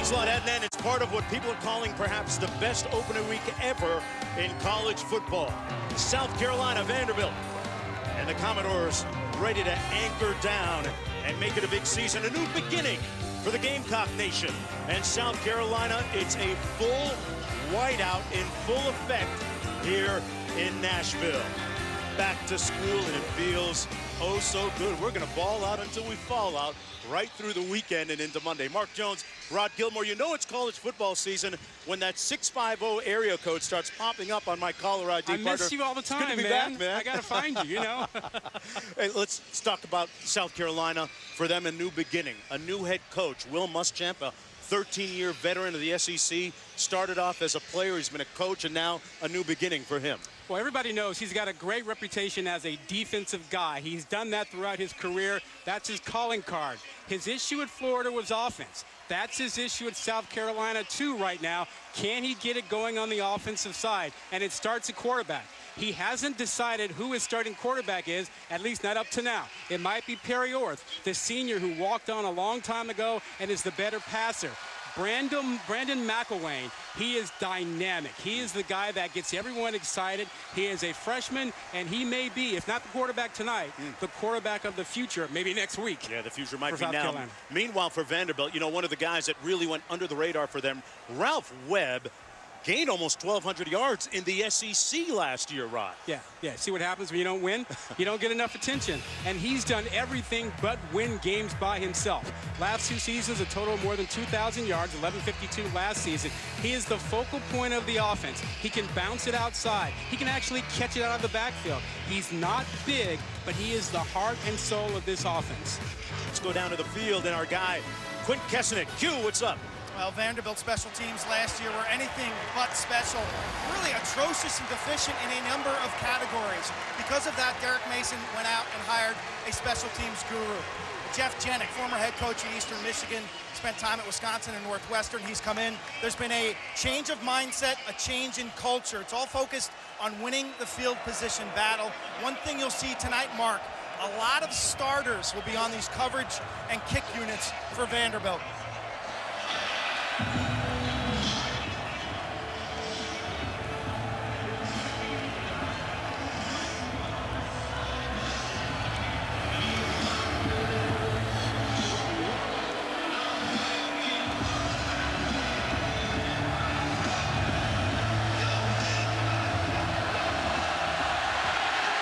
Thanks a lot, Adnan. It's part of what people are calling perhaps the best opening week ever in college football. South Carolina, Vanderbilt, and the Commodores ready to anchor down and make it a big season, a new beginning for the Gamecock Nation. And South Carolina, it's a full whiteout in full effect here in Nashville. Back to school, and it feels oh so good. We're going to ball out until we fall out, right through the weekend and into Monday. Mark Jones, Rod Gilmore, you know it's college football season when that 650 area code starts popping up on my caller ID. I miss you all the time, it's good to be man. back, man. I got to find you, you know. Hey, let's talk about South Carolina. For them, a new beginning, a new head coach, Will Muschamp, a 13-year veteran of the SEC, started off as a player, he's been a coach, and now a new beginning for him. Well, everybody knows he's got a great reputation as a defensive guy. He's done that throughout his career. That's his calling card. His issue at Florida was offense. That's his issue at South Carolina, too, right now. Can he get it going on the offensive side? And it starts at quarterback. He hasn't decided who his starting quarterback is, at least not up to now. It might be Perry Orth, the senior who walked on a long time ago and is the better passer. Brandon McIlwain, he is dynamic. He is the guy that gets everyone excited. He is a freshman, and he may be, if not the quarterback tonight, the quarterback of the future, maybe next week. Yeah, the future might be South now. Carolina. Meanwhile, for Vanderbilt, you know, one of the guys that really went under the radar for them, Ralph Webb, gained almost 1,200 yards in the SEC last year, Rod. Yeah. See what happens when you don't win? You don't get enough attention. And he's done everything but win games by himself. Last 2 seasons, a total of more than 2,000 yards, 1,152 last season. He is the focal point of the offense. He can bounce it outside. He can actually catch it out of the backfield. He's not big, but he is the heart and soul of this offense. Let's go down to the field, and our guy, Quint Kessenich. Q, what's up? Well, Vanderbilt special teams last year were anything but special. Really atrocious and deficient in a number of categories. Because of that, Derek Mason went out and hired a special teams guru. Jeff Jenick, former head coach at Eastern Michigan, spent time at Wisconsin and Northwestern. He's come in. There's been a change of mindset, a change in culture. It's all focused on winning the field position battle. One thing you'll see tonight, Mark, a lot of starters will be on these coverage and kick units for Vanderbilt.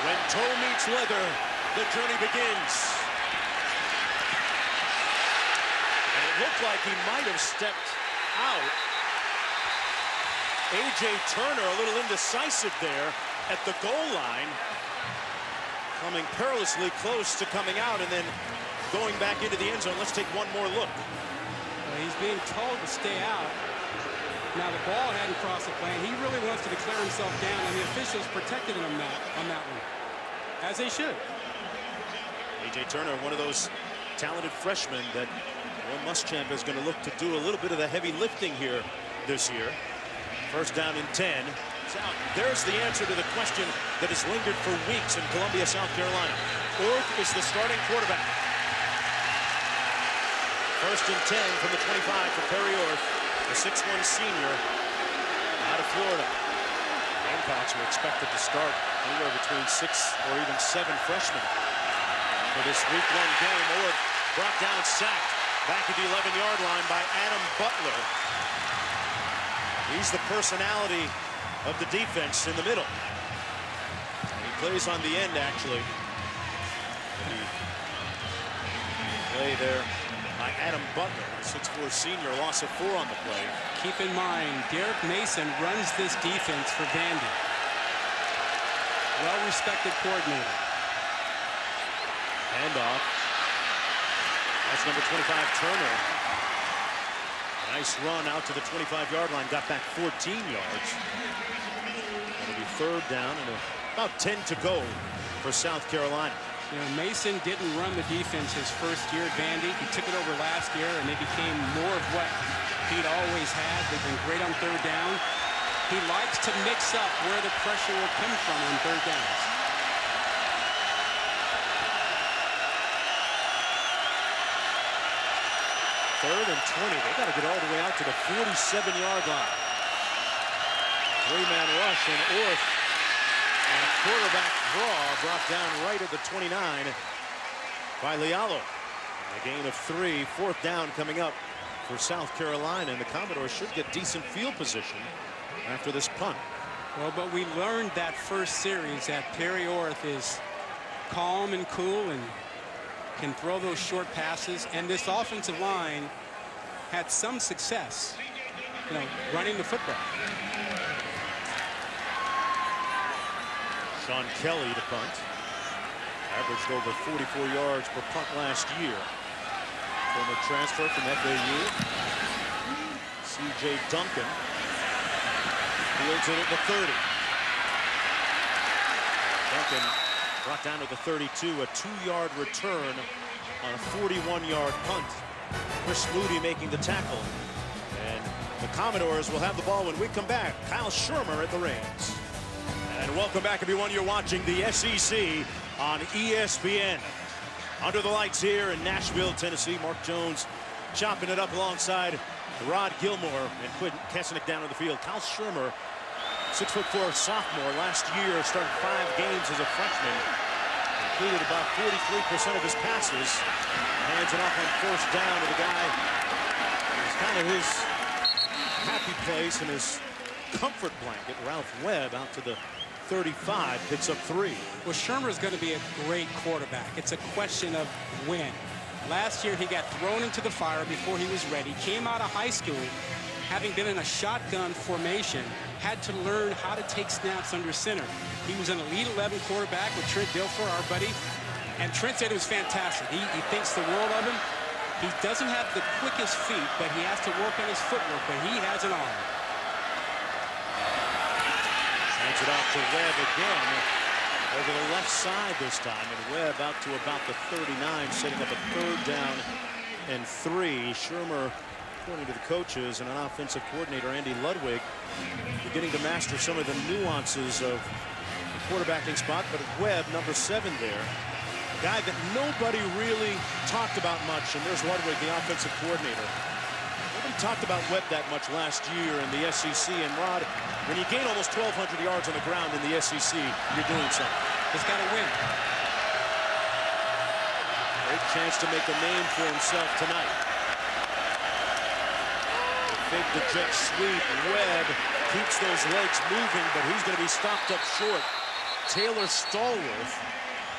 When toe meets leather, the journey begins. And it looked like he might have stepped out. A.J. Turner a little indecisive there at the goal line. Coming perilously close to coming out and then going back into the end zone. Let's take one more look. Well, he's being told to stay out. Now, the ball hadn't crossed the plane. He really wants to declare himself down, and the officials protected him on that one, as they should. A.J. Turner, one of those talented freshmen that Will Muschamp is going to look to do a little bit of the heavy lifting here this year. First down and 10. There's the answer to the question that has lingered for weeks in Columbia, South Carolina. Orth is the starting quarterback. First and 10 from the 25 for Perry Orth, the 6'1 senior out of Florida. Gamecocks were expected to start anywhere between 6 or even 7 freshmen for this week 1 game. Orth brought down, sacked back at the 11-yard line by Adam Butler. He's the personality of the defense in the middle. He plays on the end, actually. Play there by Adam Butler, 6'4 senior, loss of 4 on the play. Keep in mind, Derek Mason runs this defense for Vandy. Well-respected coordinator. Handoff. That's number 25, Turner. Nice run out to the 25-yard line. Got back 14 yards. It'll be third down and about 10 to go for South Carolina. You know, Mason didn't run the defense his first year at Vandy. He took it over last year, and they became more of what he'd always had. They've been great on third down. He likes to mix up where the pressure will come from on third downs. 3rd and 20. They got to get all the way out to the 47-yard line. 3-man rush, and Orth on a quarterback draw brought down right at the 29 by Lealo. A gain of 3, 4th down coming up for South Carolina, and the Commodores should get decent field position after this punt. Well, but we learned that first series that Perry Orth is calm and cool and can throw those short passes, and this offensive line had some success, running the football. Sean Kelly to punt. Averaged over 44 yards per punt last year. Former transfer from FAU. C.J. Duncan fields it at the 30. Duncan brought down to the 32, a 2-yard return on a 41-yard punt. Chris Moody making the tackle. And the Commodores will have the ball when we come back. Kyle Schirmer at the reins. And welcome back, everyone. You're watching the SEC on ESPN. Under the lights here in Nashville, Tennessee. Mark Jones chopping it up alongside Rod Gilmore and Quentin Kesnick down on the field. Kyle Schirmer, 6'4" sophomore, last year started 5 games as a freshman. Completed about 43% of his passes. Hands it off on 1st down to the guy. It's kind of his happy place and his comfort blanket. Ralph Webb out to the 35, picks up 3. Well, Schirmer's going to be a great quarterback. It's a question of when. Last year he got thrown into the fire before he was ready. Came out of high school, having been in a shotgun formation, had to learn how to take snaps under center. He was an Elite 11 quarterback with Trent Dilfer, our buddy, and Trent said it was fantastic. He thinks the world of him. He doesn't have the quickest feet, but he has to work on his footwork, but he has an arm. Hands it off to Webb again over the left side this time, and Webb out to about the 39, setting up a 3rd down and 3. Schirmer, according to the coaches and an offensive coordinator, Andy Ludwig, beginning to master some of the nuances of the quarterbacking spot. But Webb, number 7 there, a guy that nobody really talked about much, and there's Ludwig, the offensive coordinator. Nobody talked about Webb that much last year in the SEC. And Rod, when you gain almost 1,200 yards on the ground in the SEC, you're doing something. He's got to win. Great chance to make a name for himself tonight. The fake the jet sweep. Webb keeps those legs moving, but he's going to be stopped up short. Taylor Stallworth,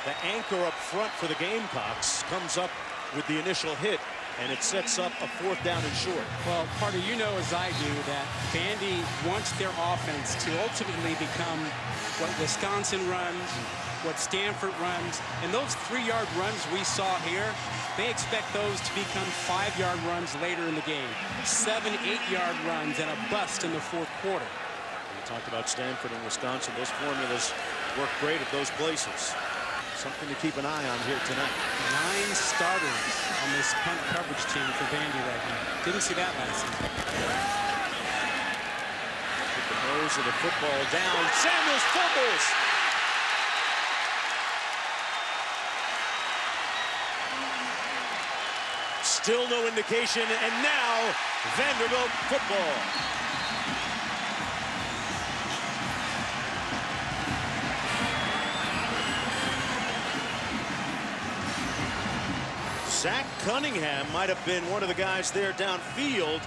the anchor up front for the Gamecocks, comes up with the initial hit, and it sets up a 4th down and short. Well, Carter, you know as I do that Vandy wants their offense to ultimately become what Wisconsin runs, what Stanford runs, and those 3-yard runs we saw here, they expect those to become 5-yard runs later in the game. 7, 8-yard runs and a bust in the 4th quarter. We talked about Stanford and Wisconsin. Those formulas work great at those places. Something to keep an eye on here tonight. 9 starters on this punt coverage team for Vandy right now. Didn't see that last season. Get the nose of the football down. Samuels fumbles. Still no indication, and now Vanderbilt football. Zach Cunningham might have been one of the guys there downfield.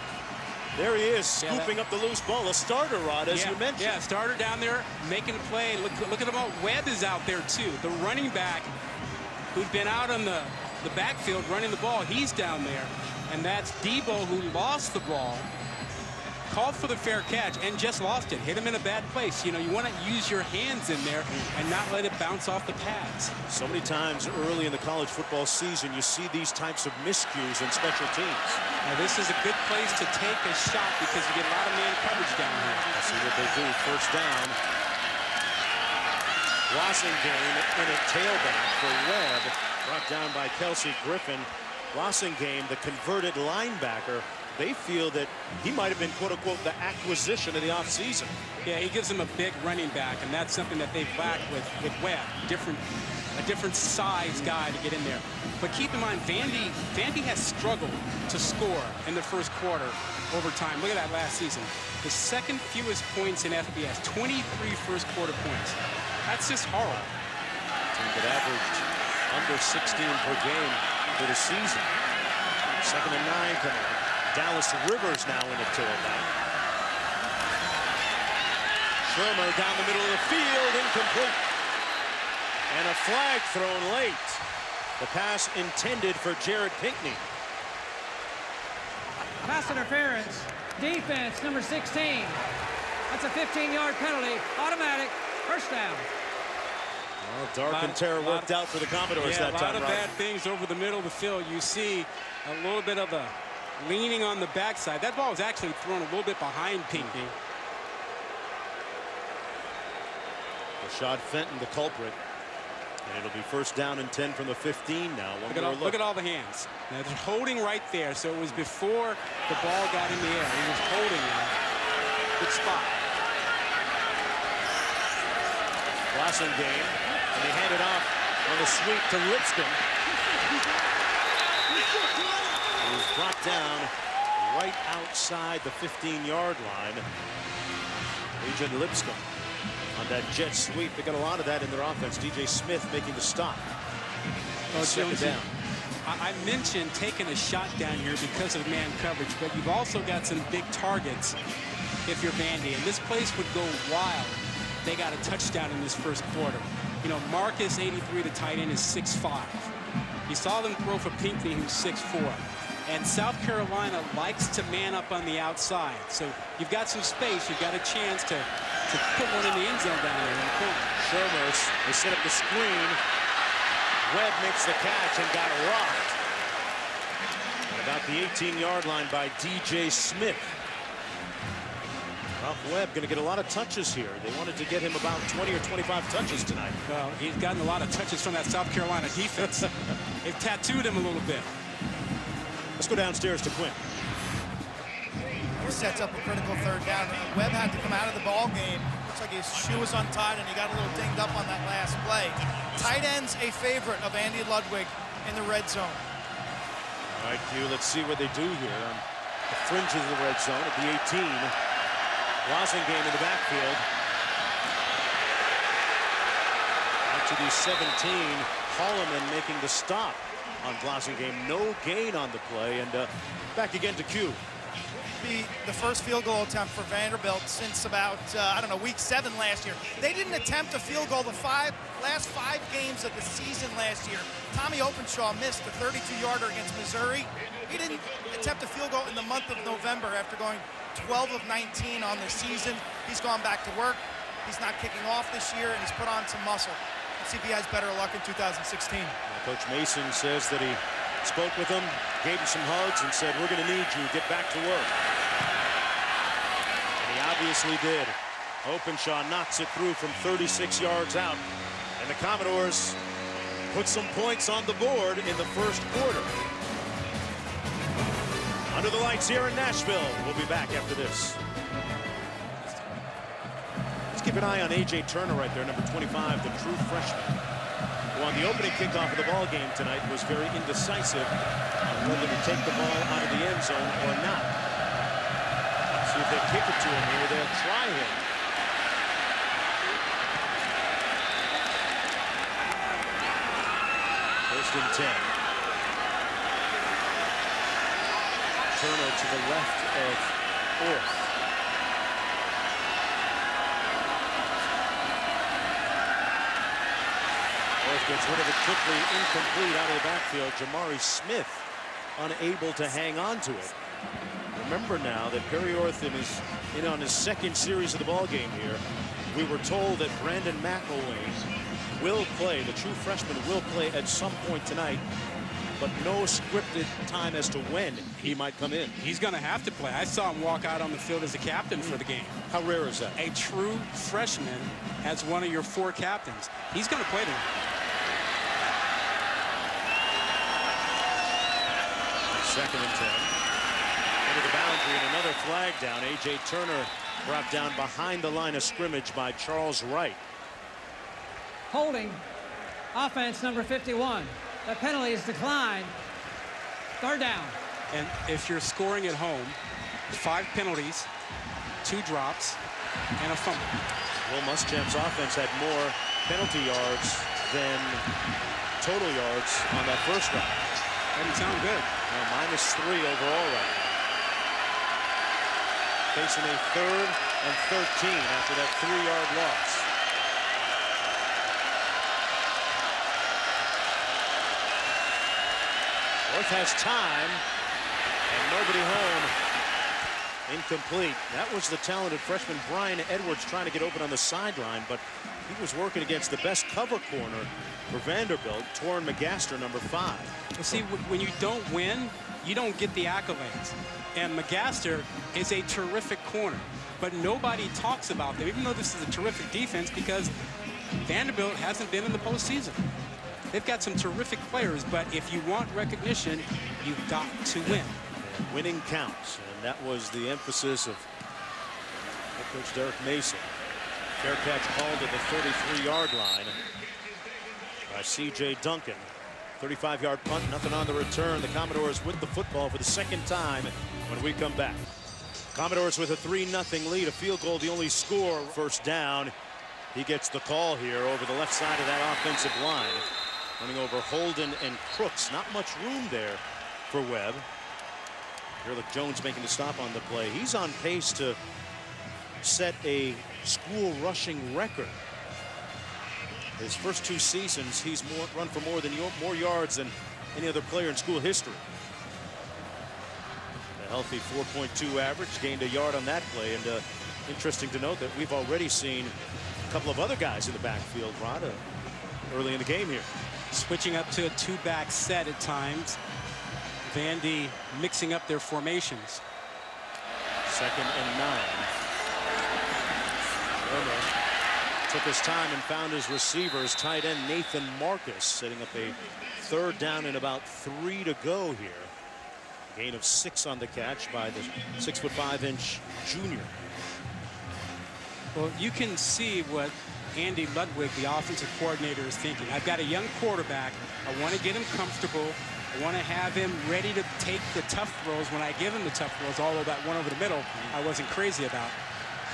There he is, scooping up the loose ball. A starter, Rod, as you mentioned. Yeah, starter down there, making a play. Look at them all. Webb is out there, too. The running back who'd been out on the backfield running the ball, he's down there. And that's Debo, who lost the ball, called for the fair catch, and just lost it. Hit him in a bad place. You know, you want to use your hands in there and not let it bounce off the pads. So many times early in the college football season, you see these types of miscues in special teams. Now, this is a good place to take a shot because you get a lot of man coverage down here. Let's see what they do. 1st down. Rossingame in a tailback for Webb. Brought down by Kelsey Griffin. Rossingame, the converted linebacker, they feel that he might have been, quote-unquote, the acquisition of the offseason. Yeah, he gives them a big running back, and that's something that they've lacked with Webb. Different a different size guy to get in there. But keep in mind, Vandy has struggled to score in the first quarter over time. Look at that last season. The second fewest points in FBS, 23 first quarter points. That's just horrible. Team that averaged under 16 per game for the season. 2nd and 9 coming up. Dallas Rivers now in it to it now. Shermer down the middle of the field, incomplete. And a flag thrown late. The pass intended for Jared Pinkney. Pass interference. Defense, number 16. That's a 15-yard penalty. Automatic. First down. Well, dark and terror worked out for the Commodores that time. A lot of bad things over the middle of the field. You see a little bit of a leaning on the backside. That ball was actually thrown a little bit behind Pinkney. Rashad Fenton, the culprit. And it'll be 1st down and 10 from the 15 now. Look at all the hands. Now they're holding right there, so it was before the ball got in the air. He was holding there. Good spot. Passing game, and he handed off on the sweep to Lipscomb. He was brought down right outside the 15-yard line. Agent Lipscomb on that jet sweep. They got a lot of that in their offense. DJ Smith making the stop. Second down. I mentioned taking a shot down here because of man coverage, but you've also got some big targets if you're Vandy, and this place would go wild. They got a touchdown in this first quarter. You know, Marcus, 83, the tight end, is 6'5". You saw them throw for Pinkney, who's 6'4". And South Carolina likes to man up on the outside. So you've got some space. You've got a chance to put one in the end zone down there in the corner. Shermer, they set up the screen. Webb makes the catch and got rocked. And about the 18-yard line by DJ Smith. Ralph Webb going to get a lot of touches here. They wanted to get him about 20 or 25 touches tonight. Well, he's gotten a lot of touches from that South Carolina defense. They've tattooed him a little bit. Let's go downstairs to Quinn. He sets up a critical 3rd down. Webb had to come out of the ball game. Looks like his shoe was untied and he got a little dinged up on that last play. Tight end's a favorite of Andy Ludwig in the red zone. All right, Q, let's see what they do here on the fringes of the red zone at the 18. Blasingame in the backfield. Out to the 17. Holloman making the stop on Blasingame. No gain on the play, and back again to Q. Be the first field goal attempt for Vanderbilt since about, I don't know, week 7 last year. They didn't attempt a field goal the last 5 games of the season last year. Tommy Openshaw missed a 32-yarder against Missouri. He didn't attempt a field goal in the month of November after going 12 of 19 on the season. He's gone back to work. He's not kicking off this year, and he's put on some muscle. Let's see if he has better luck in 2016. Coach Mason says that he spoke with him, gave him some hugs, and said, "We're going to need you. Get back to work." And he obviously did. Openshaw knocks it through from 36 yards out. And the Commodores put some points on the board in the first quarter. Under the lights here in Nashville. We'll be back after this. Let's keep an eye on A.J. Turner right there, number 25, the true freshman, who on the opening kickoff of the ball game tonight was very indecisive on whether to take the ball out of the end zone or not. Let's see if they kick it to him here. They'll try him. First and 10. Turner to the left of Orth. Orth gets rid of it quickly, incomplete out of the backfield. Jamari Smith unable to hang on to it. Remember now that Perry Orth is in on his 2nd series of the ball game here. We were told that Brandon McIlwain will play, the true freshman will play at some point tonight, but no scripted time as to when he might come in. He's going to have to play. I saw him walk out on the field as a captain for the game. How rare is that? A true freshman as one of your 4 captains. He's going to play tonight. Second and 10. Into the boundary and another flag down. A.J. Turner brought down behind the line of scrimmage by Charles Wright. Holding. Offense number 51. The penalty is declined. Third down. And if you're scoring at home, 5 penalties, 2 drops, and a fumble. Will Muschamp's offense had more penalty yards than total yards on that first drive. Doesn't sound good. -3 overall right now. Facing a 3rd and 13 after that 3-yard loss. North has time and nobody home. Incomplete. That was the talented freshman Brian Edwards trying to get open on the sideline, but he was working against the best cover corner for Vanderbilt, Torrin McGaster, number 5. Well, see, when you don't win, you don't get the accolades. And McGaster is a terrific corner, but nobody talks about them, even though this is a terrific defense, because Vanderbilt hasn't been in the postseason. They've got some terrific players, but if you want recognition, you've got to win. And winning counts, and that was the emphasis of head coach Derek Mason. Fair catch called at the 33-yard line by C.J. Duncan. 35-yard punt, nothing on the return. The Commodores with the football for the second time when we come back. Commodores with a 3-0 lead, a field goal, the only score. First down. He gets the call here over the left side of that offensive line. Running over Holden and Crooks. Not much room there for Webb. Here, look, Jones making the stop on the play. He's on pace to set a school rushing record. His first 2 seasons, he's run for more yards than any other player in school history. A healthy 4.2 average, gained a yard on that play. And interesting to note that we've already seen a couple of other guys in the backfield, Rod, early in the game here. Switching up to a 2-back set at times. Vandy mixing up their formations. 2nd and 9. Shermer took his time and found his receivers. Tight end Nathan Marcus setting up a 3rd down and about 3 to go here. Gain of 6 on the catch by the 6'5" junior. Well, you can see what Andy Ludwig, the offensive coordinator, is thinking. I've got a young quarterback. I want to get him comfortable. I want to have him ready to take the tough throws when I give him the tough throws, although that one over the middle I wasn't crazy about.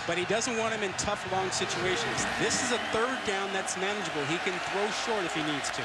But he doesn't want him in tough, long situations. This is a 3rd down that's manageable. He can throw short if he needs to.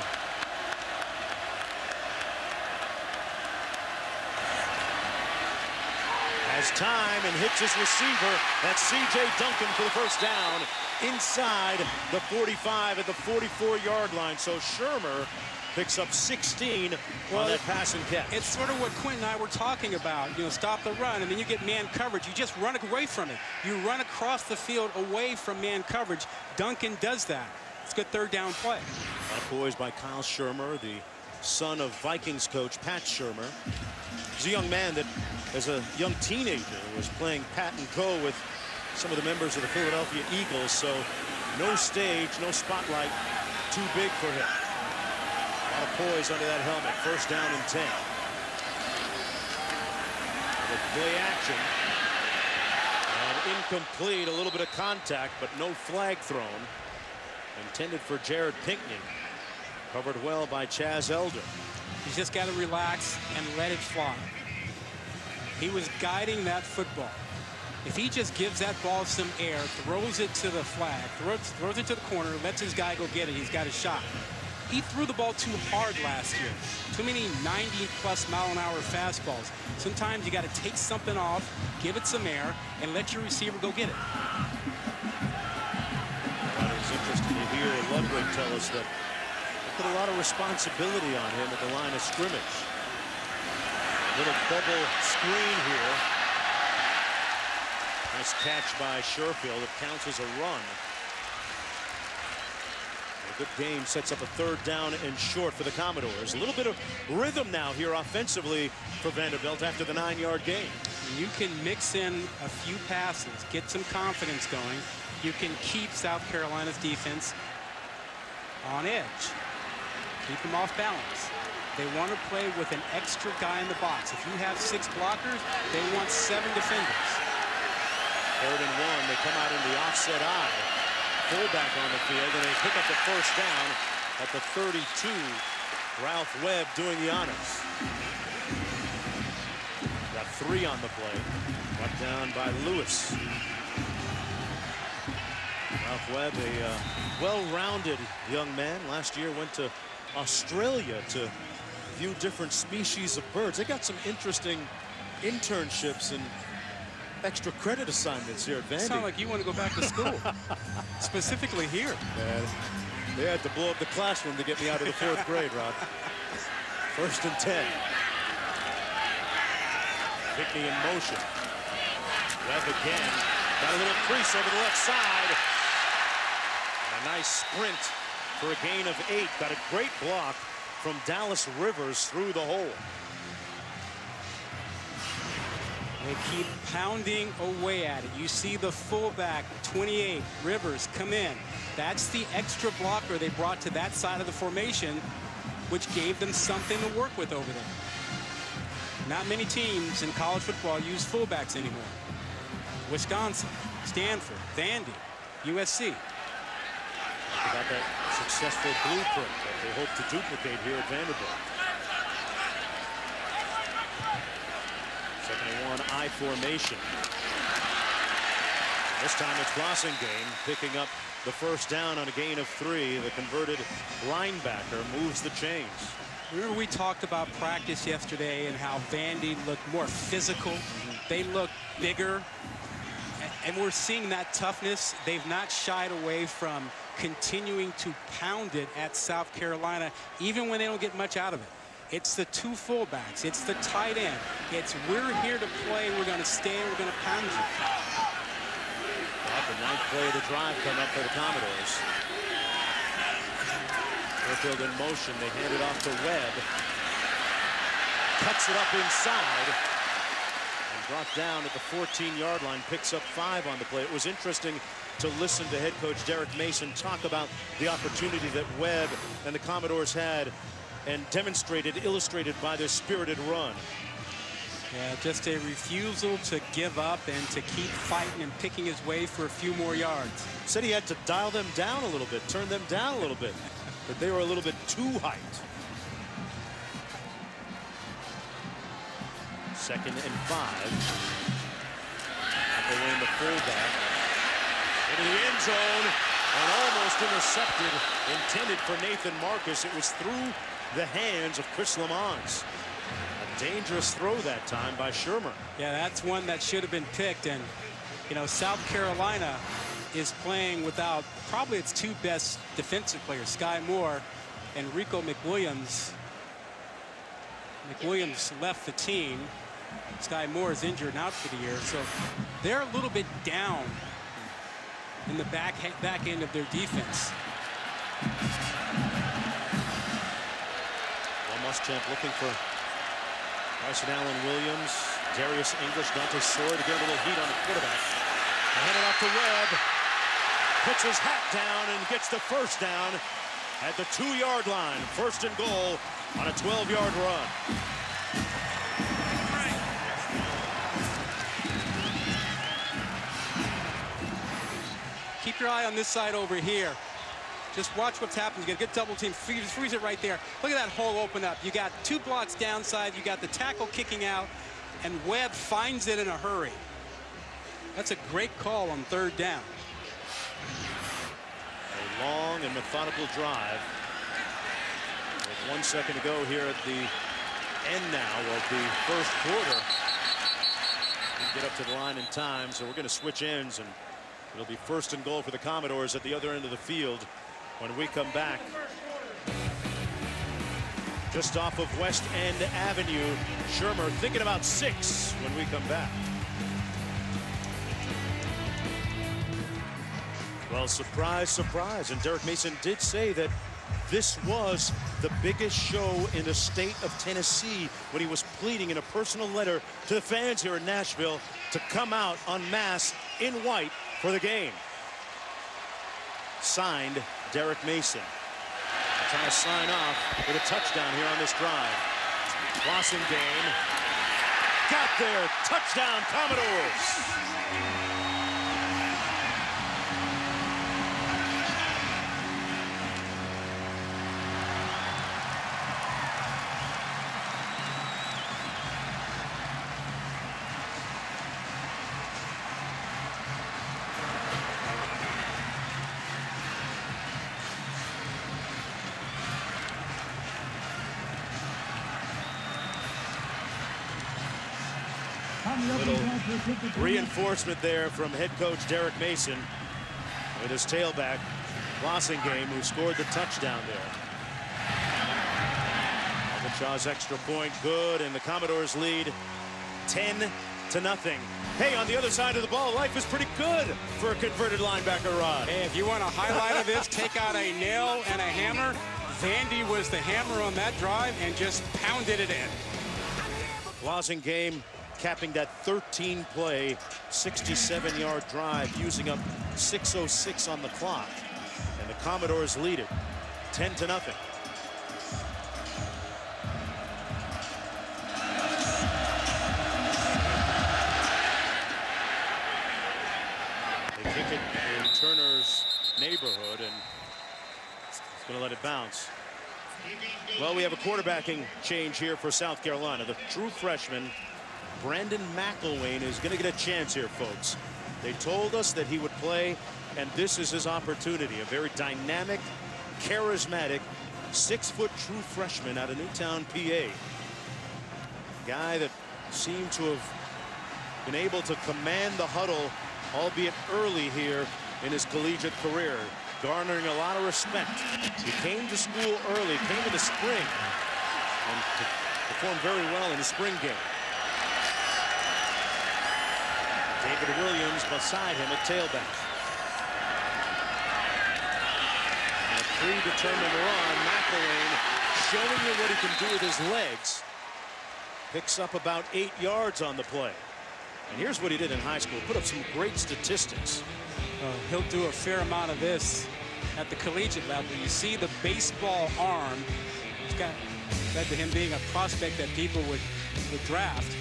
Has time and hits his receiver. That's C.J. Duncan for the first down inside the 45 at the 44-yard line. So Shermer picks up 16 on that pass and catch. It's sort of what Quentin and I were talking about. You know, stop the run, and then you get man coverage. You just run away from it. You run across the field away from man coverage. Duncan does that. It's a good 3rd down play. That poised by Kyle Shermer, the son of Vikings coach Pat Shermer. He's a young man that, as a young teenager, was playing pat and go with some of the members of the Philadelphia Eagles. So no stage, no spotlight, too big for him. A lot of poise under that helmet. 1st down and 10. The play action. And incomplete. A little bit of contact, but no flag thrown. Intended for Jared Pinkney. Covered well by Chaz Elder. He's just got to relax and let it fly. He was guiding that football. If he just gives that ball some air, throws it to the flag, throws it to the corner, lets his guy go get it, he's got a shot. He threw the ball too hard last year. Too many 90+ mile-an-hour fastballs. Sometimes you got to take something off, give it some air, and let your receiver go get it. It's interesting to hear Ludwig tell us that they put a lot of responsibility on him at the line of scrimmage. Little bubble screen here. Nice catch by Sherfield. It counts as a run. A good game sets up a 3rd down and short for the Commodores. A little bit of rhythm now here offensively for Vanderbilt after the 9-yard gain. You can mix in a few passes, get some confidence going. You can keep South Carolina's defense on edge. Keep them off balance. They want to play with an extra guy in the box. If you have 6 blockers, they want 7 defenders. 3rd and 1. They come out in the offset eye. Fullback on the field, and they pick up the 1st down at the 32. Ralph Webb doing the honors. Got 3 on the play. Brought down by Lewis. Ralph Webb, a well-rounded young man. Last year went to Australia to view different species of birds. They got some interesting internships and extra credit assignments here at Vandy. Sound like you want to go back to school. Specifically here. Man, they had to blow up the classroom to get me out of the 4th grade, Rod. 1st and 10. Pickney in motion. Webb again. Got a little crease over the left side. And a nice sprint for a gain of 8. Got a great block from Dallas Rivers through the hole. They keep pounding away at it. You see the fullback, 28, Rivers, come in. That's the extra blocker they brought to that side of the formation, which gave them something to work with over there. Not many teams in college football use fullbacks anymore. Wisconsin, Stanford, Vandy, USC. About that successful blueprint that they hope to duplicate here at Vanderbilt. 2nd and 1, I formation. This time it's Blossingame picking up the 1st down on a gain of 3. The converted linebacker moves the chains. Remember we talked about practice yesterday and how Vandy looked more physical. They looked bigger. And we're seeing that toughness. They've not shied away from continuing to pound it at South Carolina, even when they don't get much out of it. It's the 2 fullbacks. It's the tight end. It's we're here to play. We're going to stay. We're going to pound you. Well, the 9th play of the drive come up for the Commodores. Fairfield in motion. They hand it off to Webb. Cuts it up inside. And brought down at the 14-yard line. Picks up 5 on the play. It was interesting to listen to head coach Derek Mason talk about the opportunity that Webb and the Commodores had and illustrated by their spirited run. Yeah, just a refusal to give up and to keep fighting and picking his way for a few more yards. Said he had to dial them down a little bit, turn them down a little bit, but they were a little bit too hyped. 2nd and 5. McIlwain, the fullback, into the end zone and almost intercepted. Intended for Nathan Marcus. It was through the hands of Chris Lamons. A dangerous throw that time by Shermer. Yeah, that's one that should have been picked. And, you know, South Carolina is playing without probably its 2 best defensive players, Sky Moore and Rico McWilliams. McWilliams left the team. Sky Moore is injured and out for the year. So they're a little bit down in the back end of their defense. Will Muschamp looking for Bryson Allen Williams, Darius English, Dante Sawyer to get a little heat on the quarterback. And hand it off to Webb. Puts his hat down and gets the 1st down at the 2-yard line. 1st and goal on a 12-yard run. Keep your eye on this side over here. Just watch what's happening. You get a good double team. Freeze it right there. Look at that hole open up. You got 2 blocks downside. You got the tackle kicking out, and Webb finds it in a hurry. That's a great call on 3rd down. A long and methodical drive. With 1 second to go here at the end now of the 1st quarter. Didn't get up to the line in time, so we're going to switch ends, and it'll be 1st and goal for the Commodores at the other end of the field when we come back. Just off of West End Avenue. Shermer thinking about 6 when we come back. Well, surprise, surprise. And Derek Mason did say that this was the biggest show in the state of Tennessee when he was pleading in a personal letter to the fans here in Nashville to come out en masse in white for the game. Signed, Derek Mason. Trying to sign off with a touchdown here on this drive. Blossingame got there. Touchdown, Commodores. Little reinforcement there from head coach Derek Mason with his tailback, Blossingame, who scored the touchdown there. Shaw's extra point good, and the Commodores lead 10-0. Hey, on the other side of the ball, life is pretty good for a converted linebacker, Rod. Hey, if you want a highlight of this, take out a nail and a hammer. Vandy was the hammer on that drive and just pounded it in. Blossingame capping that 13-play, 67-yard drive, using up 6:06 on the clock. And the Commodores lead it 10-0. They kick it in Turner's neighborhood, and it's going to let it bounce. Well, we have a quarterbacking change here for South Carolina. The true freshman, Brandon McIlwain, is going to get a chance here, folks. They told us that he would play, and this is his opportunity. A very dynamic, charismatic, 6-foot true freshman out of Newtown, PA. Guy that seemed to have been able to command the huddle, albeit early here in his collegiate career, garnering a lot of respect. He came to school early, came in the spring, and performed very well in the spring game. David Williams beside him at tailback. And a predetermined run. McIlwain showing you what he can do with his legs. Picks up about 8 yards on the play. And here's what he did in high school. Put up some great statistics. He'll do a fair amount of this at the collegiate level. You see the baseball arm. It's got led to him being a prospect that people would draft.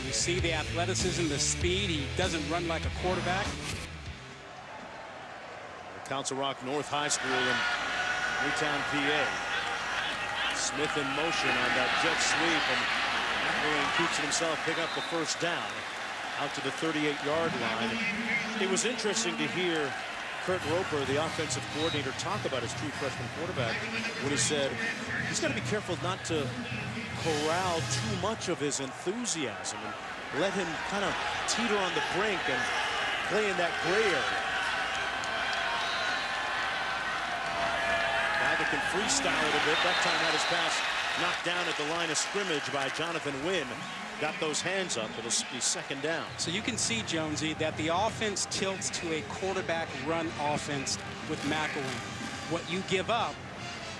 You see the athleticism, the speed. He doesn't run like a quarterback. Council Rock North High School in Newtown, PA. Smith in motion on that jet sweep, and McIlwain keeps it himself, pick up the first down out to the 38-yard line. It was interesting to hear Kurt Roper, the offensive coordinator, talk about his true freshman quarterback when he said he's got to be careful not to corral too much of his enthusiasm and let him kind of teeter on the brink and play in that gray area. Guy that can freestyle a little bit. That time had his pass knocked down at the line of scrimmage by Jonathan Wynn. Got those hands up. It'll be second down. So you can see, Jonesy, that the offense tilts to a quarterback run offense with McIlwain. What you give up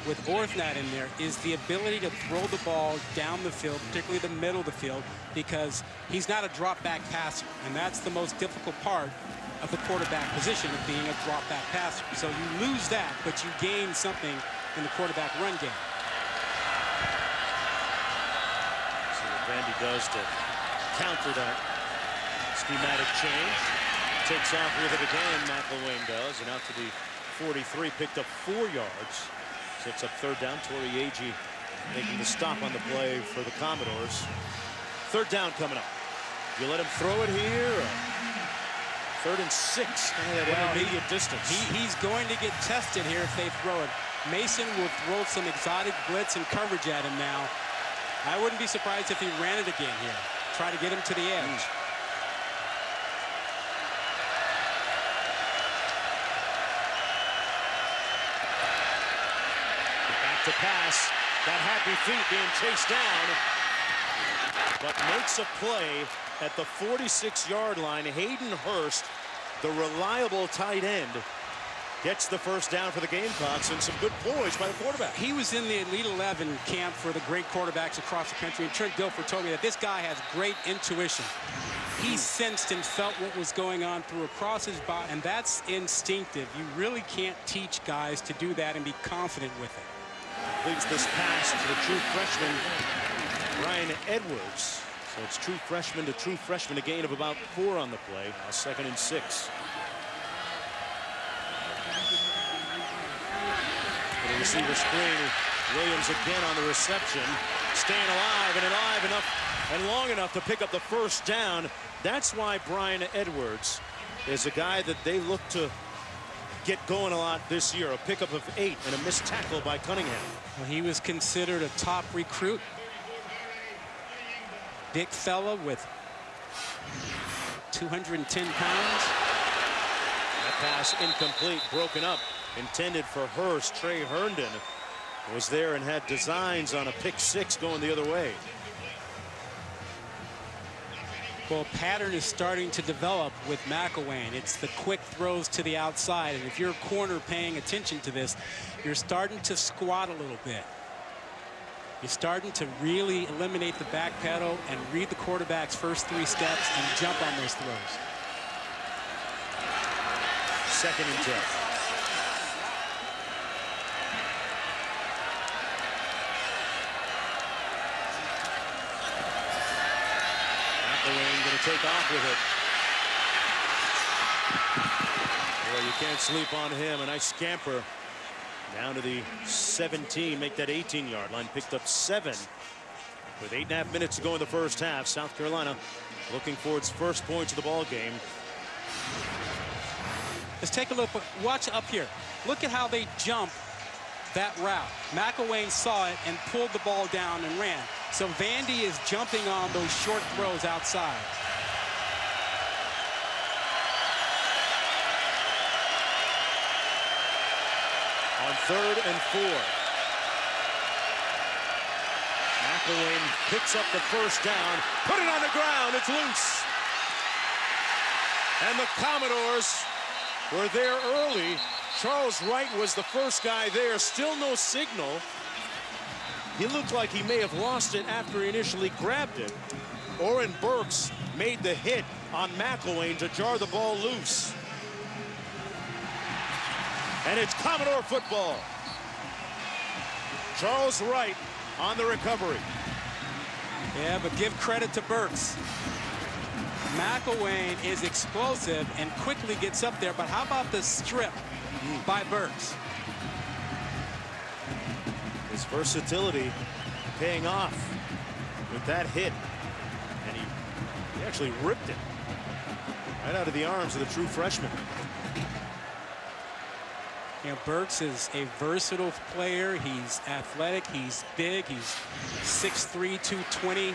with Orthnat in there is the ability to throw the ball down the field, particularly the middle of the field, because he's not a drop back passer, and that's the most difficult part of the quarterback position, of being a drop back passer. So you lose that, but you gain something in the quarterback run game. Vandy does to counter that schematic change. Takes off with it again, McIlwain does, and out to the 43, picked up 4 yards. Sets up third down. Torrey Agee making the stop on the play for the Commodores. Third down coming up. You let him throw it here. 3rd and 6 at intermediate distance. He's going to get tested here if they throw it. Mason will throw some exotic blitz and coverage at him now. I wouldn't be surprised if he ran it again here. Try to get him to the edge. Back to pass. That happy feet being chased down. But makes a play at the 46-yard line. Hayden Hurst, the reliable tight end, gets the first down for the Gamecocks, and some good poise by the quarterback. He was in the Elite 11 camp for the great quarterbacks across the country, and Trent Dilfer told me that this guy has great intuition. He sensed and felt what was going on through across his body, and that's instinctive. You really can't teach guys to do that and be confident with it. Leads this pass to the true freshman, Ryan Edwards. So it's true freshman to true freshman, a gain of about 4 on the play. Now 2nd and 6. The receiver screen. Williams again on the reception, staying alive enough and long enough to pick up the first down. That's why Brian Edwards is a guy that they look to get going a lot this year. A pickup of 8 and a missed tackle by Cunningham. Well, he was considered a top recruit. Big fella with 210 pounds. That pass incomplete, broken up, intended for Hurst. Trey Herndon was there and had designs on a pick six going the other way. Well, a pattern is starting to develop with McIlwain. It's the quick throws to the outside, and if you're a corner paying attention to this, you're starting to squat a little bit. You're starting to really eliminate the back pedal and read the quarterback's first 3 steps and jump on those throws. 2nd and 10. McIlwain going to take off with it. Well, you can't sleep on him. A nice scamper down to the 17, make that 18-yard line. Picked up 7 with 8.5 minutes to go in the first half. South Carolina looking for its first points of the ball game. Let's take a look. Watch up here. Look at how they jump that route. McIlwain saw it and pulled the ball down and ran. So Vandy is jumping on those short throws outside. On 3rd and 4. McIlwain picks up the first down, put it on the ground, it's loose. And the Commodores were there early. Charles Wright was the first guy there, still no signal. He looked like he may have lost it after he initially grabbed it. Oren Burks made the hit on McIlwain to jar the ball loose. And it's Commodore football. Charles Wright on the recovery. Yeah, but give credit to Burks. McIlwain is explosive and quickly gets up there, but how about the strip by Burks? His versatility paying off with that hit. And he actually ripped it right out of the arms of the true freshman. You know, Burks is a versatile player. He's athletic. He's big. He's 6'3", 220.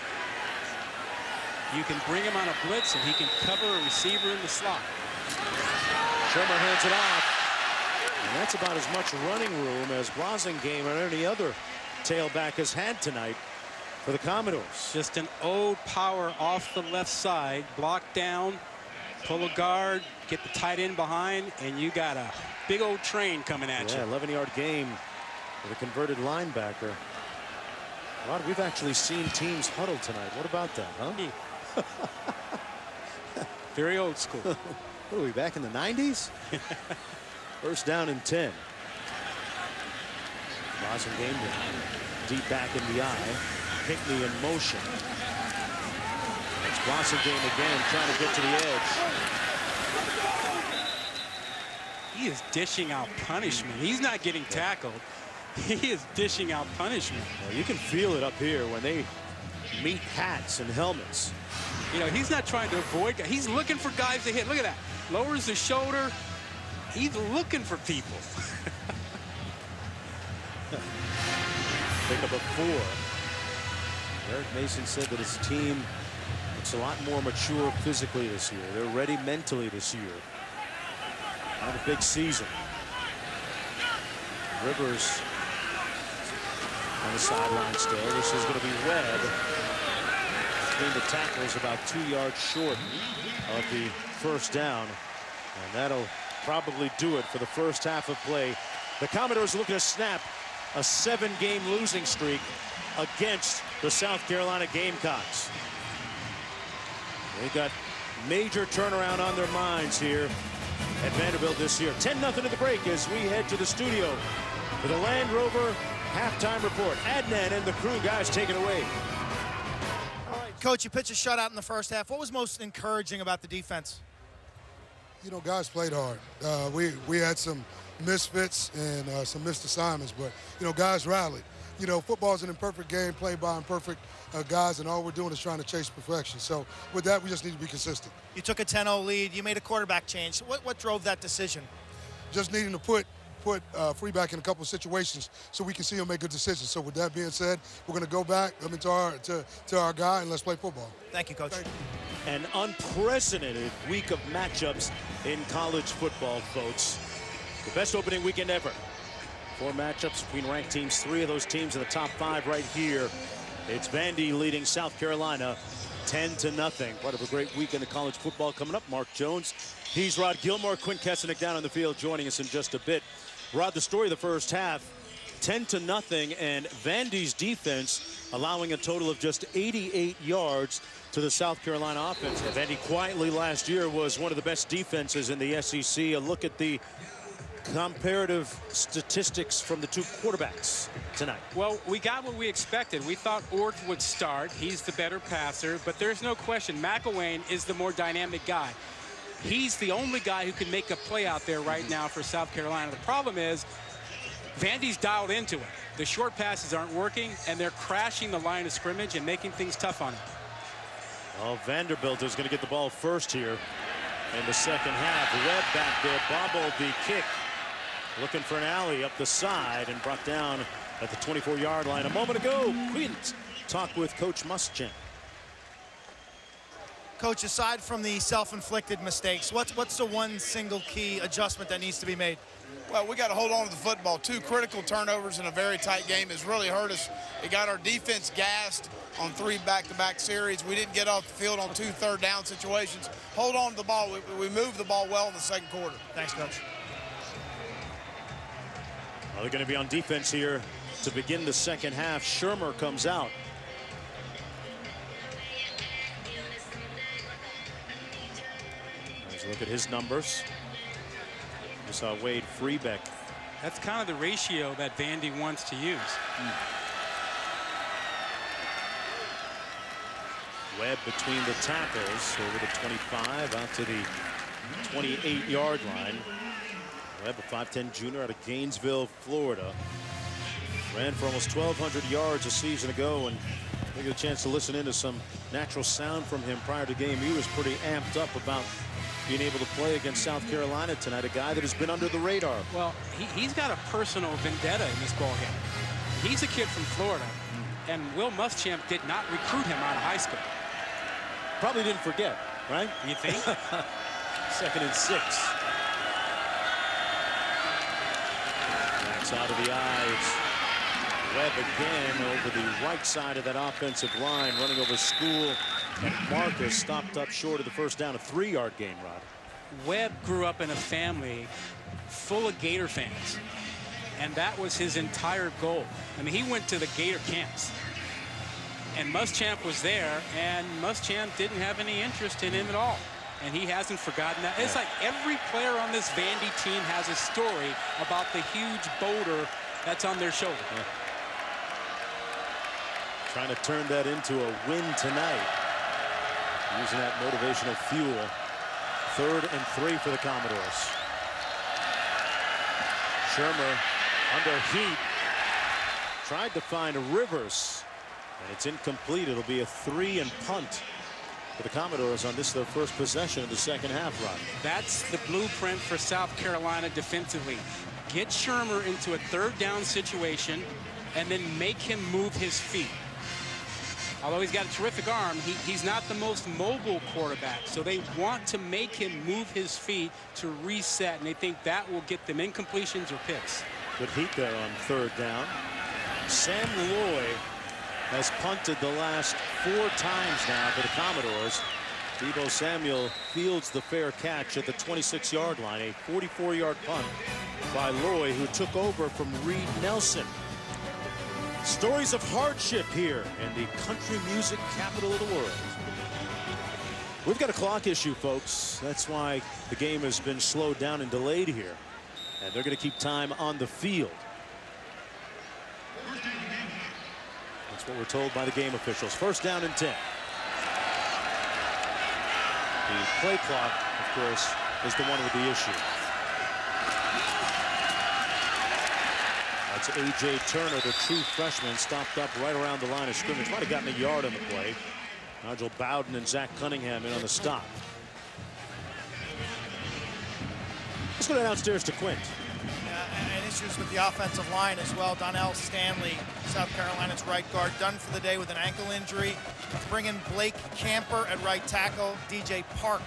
You can bring him on a blitz, and he can cover a receiver in the slot. Shermer hands it off. And that's about as much running room as Blasingame or any other tailback has had tonight for the Commodores. Just an ode power off the left side. Block down, pull a guard, get the tight end behind, and you got a big old train coming at you. 11-yard game with a converted linebacker. Rod, we've actually seen teams huddle tonight. What about that, huh? Very old school. What are we, back in the 90s? First down and 10. Blasingame deep back in the eye. Pinckney in motion. It's Blasingame again trying to get to the edge. He is dishing out punishment. He's not getting tackled. He is dishing out punishment. Well, you can feel it up here when they meet hats and helmets. You know, he's not trying to avoid guys. He's looking for guys to hit. Look at that. Lowers the shoulder. He's looking for people. Pick up a 4. Eric Mason said that his team looks a lot more mature physically this year. They're ready mentally this year. Not a big season. Rivers on the sideline still. This is going to be Webb. Between the tackles, about 2 yards short of the first down. And that'll probably do it for the first half of play. The Commodores looking to snap a 7-game losing streak against the South Carolina Gamecocks. They got major turnaround on their minds here at Vanderbilt this year. 10-0 at the break as we head to the studio for the Land Rover halftime report. Adnan and the crew, guys, take it away. All right, Coach, you pitched a shutout in the first half. What was most encouraging about the defense? You know, guys played hard. We had some misfits and some missed assignments, but, you know, guys rallied. You know, football is an imperfect game played by imperfect guys, and all we're doing is trying to chase perfection. So with that, we just need to be consistent. You took a 10-0 lead. You made a quarterback change. What drove that decision? Just needing to put put free back in a couple of situations so we can see him make good decisions. So with that being said, we're going to go back to our guy and let's play football. Thank you, Coach. Thank you. An unprecedented week of matchups in college football, folks. The best opening weekend ever. 4 matchups between ranked teams. 3 of those teams in the top 5 right here. It's Vandy leading South Carolina 10-0. Part of a great weekend of college football coming up. Mark Jones, he's Rod Gilmore, Quinn Kesenick down on the field joining us in just a bit. Rod, the story of the first half, 10-0, and Vandy's defense allowing a total of just 88 yards to the South Carolina offense. Vandy quietly last year was one of the best defenses in the SEC. A look at the comparative statistics from the 2 quarterbacks tonight. Well, we got what we expected. We thought Ort would start. He's the better passer, but there's no question McIlwain is the more dynamic guy. He's the only guy who can make a play out there right now for South Carolina. The problem is Vandy's dialed into it. The short passes aren't working, and they're crashing the line of scrimmage and making things tough on him. Well, Vanderbilt is going to get the ball first here in the second half. Webb back there, bobbled the kick. Looking for an alley up the side and brought down at the 24-yard line a moment ago. Quint talked with Coach Muschamp. Coach, aside from the self-inflicted mistakes, what's the one single key adjustment that needs to be made? Well, we got to hold on to the football. 2 critical turnovers in a very tight game has really hurt us. It got our defense gassed on 3 back-to-back series. We didn't get off the field on 2 third-down situations. Hold on to the ball. We moved the ball well in the second quarter. Thanks, Coach. Well, they're going to be on defense here to begin the second half. Shermer comes out. Let's look at his numbers. We saw Wade Freebeck. That's kind of the ratio that Vandy wants to use. Webb between the tackles over the 25 out to the 28-yard line. Webb, a 5'10" junior out of Gainesville, Florida. Ran for almost 1,200 yards a season ago, and we get a chance to listen into some natural sound from him prior to game. He was pretty amped up about being able to play against South Carolina tonight, a guy that has been under the radar. Well, he's got a personal vendetta in this ballgame. He's a kid from Florida, and Will Muschamp did not recruit him out of high school. Probably didn't forget, right? You think? 2nd and 6. Backs out of the eye. It's Webb again over the right side of that offensive line, running over School. And Marcus stopped up short of the first down, a 3-yard gain, Rod. Webb grew up in a family full of Gator fans, and that was his entire goal. I mean, he went to the Gator camps, and Muschamp was there, and Muschamp didn't have any interest in him at all, and he hasn't forgotten that. It's like every player on this Vandy team has a story about the huge boulder that's on their shoulder. Trying to turn that into a win tonight. Using that motivational fuel. 3rd and 3 for the Commodores. Shermer under heat. Tried to find Rivers, and it's incomplete. It'll be a 3 and punt for the Commodores on this, their first possession of the second half, Rod. That's the blueprint for South Carolina defensively. Get Shermer into a 3rd down situation and then make him move his feet. Although he's got a terrific arm, he's not the most mobile quarterback. So they want to make him move his feet to reset, and they think that will get them incompletions or picks. Good heat there on 3rd down. Sam Loy has punted the last 4 times now for the Commodores. Deebo Samuel fields the fair catch at the 26-yard line. A 44-yard punt by Loy, who took over from Reed Nelson. Stories of hardship here in the country music capital of the world. We've got a clock issue, folks. That's why the game has been slowed down and delayed here. And they're going to keep time on the field. That's what we're told by the game officials. 1st down and 10. The play clock, of course, is the one with the issue. That's A.J. Turner, the true freshman, stopped up right around the line of scrimmage. Might have gotten a yard on the play. Nigel Bowden and Zach Cunningham in on the stop. Let's go downstairs to Quint. and issues with the offensive line as well. Donnell Stanley, South Carolina's right guard, done for the day with an ankle injury. Bring in Blake Camper at right tackle. DJ Park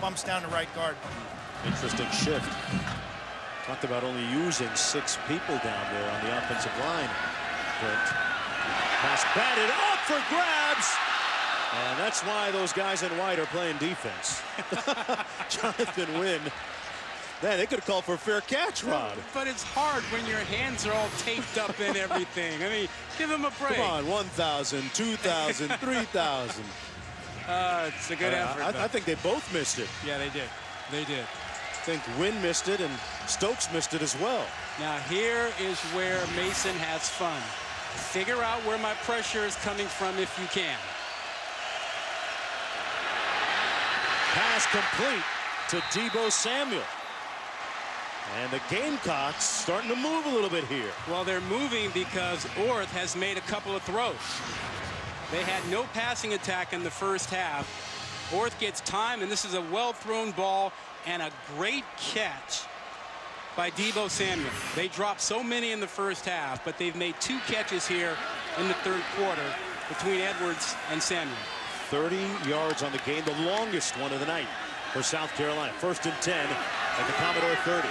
bumps down to right guard. Interesting shift. Talked about only using 6 people down there on the offensive line. But pass batted up for grabs. And that's why those guys in white are playing defense. Jonathan Wynn. Man, they could have called for a fair catch, Rod. But it's hard when your hands are all taped up and everything. I mean, give him a break. Come on, 1,000, 2,000, 3,000. It's a good effort. I think they both missed it. Yeah, they did. They did. I think Wynn missed it and Stokes missed it as well. Now here is where Mason has fun. Figure out where my pressure is coming from if you can. Pass complete to Deebo Samuel. And the Gamecocks starting to move a little bit here. Well, they're moving because Orth has made a couple of throws. They had no passing attack in the first half. Orth gets time, and this is a well-thrown ball and a great catch by Deebo Samuel. They dropped so many in the first half, but they've made 2 catches here in the third quarter between Edwards and Samuel. 30 yards on the game, the longest one of the night for South Carolina. 1st and 10 at the Commodore 30.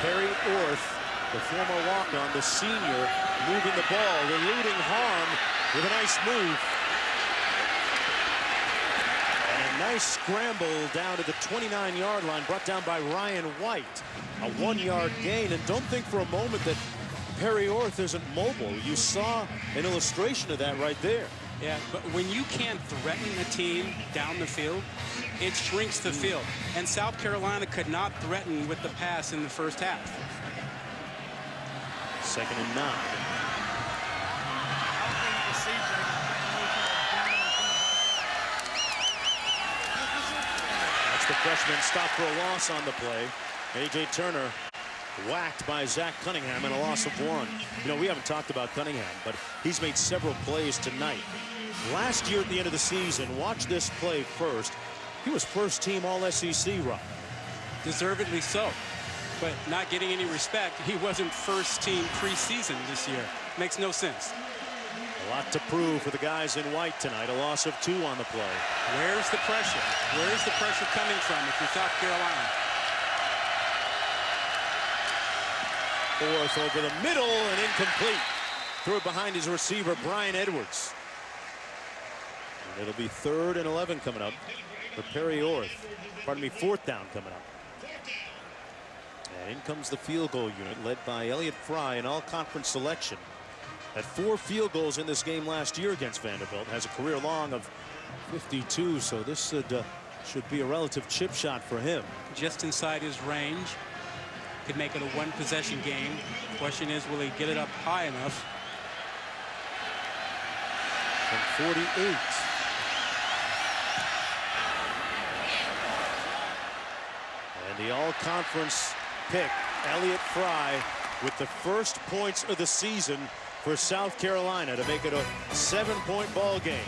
Perry Orth, the former walk-on, the senior, moving the ball, eluding harm with a nice move. And a nice scramble down to the 29-yard line, brought down by Ryan White. A 1-yard gain, and don't think for a moment that Perry Orth isn't mobile. You saw an illustration of that right there. Yeah, but when you can't threaten a team down the field, it shrinks the field. And South Carolina could not threaten with the pass in the first half. 2nd and 9. That's the freshman stop for a loss on the play. A.J. Turner whacked by Zach Cunningham and a loss of 1. You know, we haven't talked about Cunningham, but he's made several plays tonight. Last year at the end of the season, watch this play first. He was first team All-SEC, Rob. Deservedly so, but not getting any respect. He wasn't first team preseason this year. Makes no sense. A lot to prove for the guys in white tonight. A loss of 2 on the play. Where's the pressure? Where's the pressure coming from if you're South Carolina? Orth over the middle and incomplete. Threw it behind his receiver, Brian Edwards. And it'll be 3rd and 11 coming up for Perry Orth. Pardon me, 4th down coming up. And in comes the field goal unit led by Elliott Fry, an all-conference selection. Had 4 field goals in this game last year against Vanderbilt. Has a career long of 52, so this should be a relative chip shot for him. Just inside his range. Could make it a 1-possession game. Question is, will he get it up high enough? From 48. And the all-conference pick, Elliott Fry, with the first points of the season for South Carolina to make it a 7-point ball game.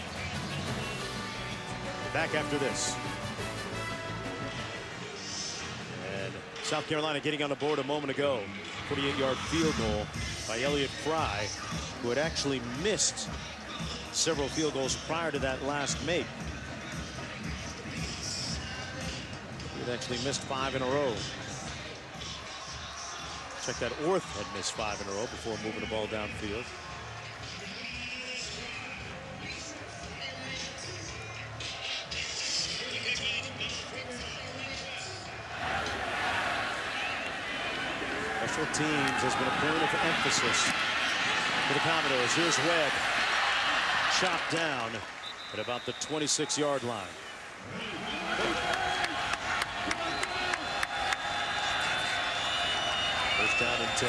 Back after this. South Carolina getting on the board a moment ago. 48-yard field goal by Elliott Fry, who had actually missed several field goals prior to that last make. He had actually missed 5 in a row. Check that, Orth had missed 5 in a row before moving the ball downfield. Special teams has been a point of emphasis for the Commodores. Here's Webb, chopped down at about the 26-yard line. First down and 10.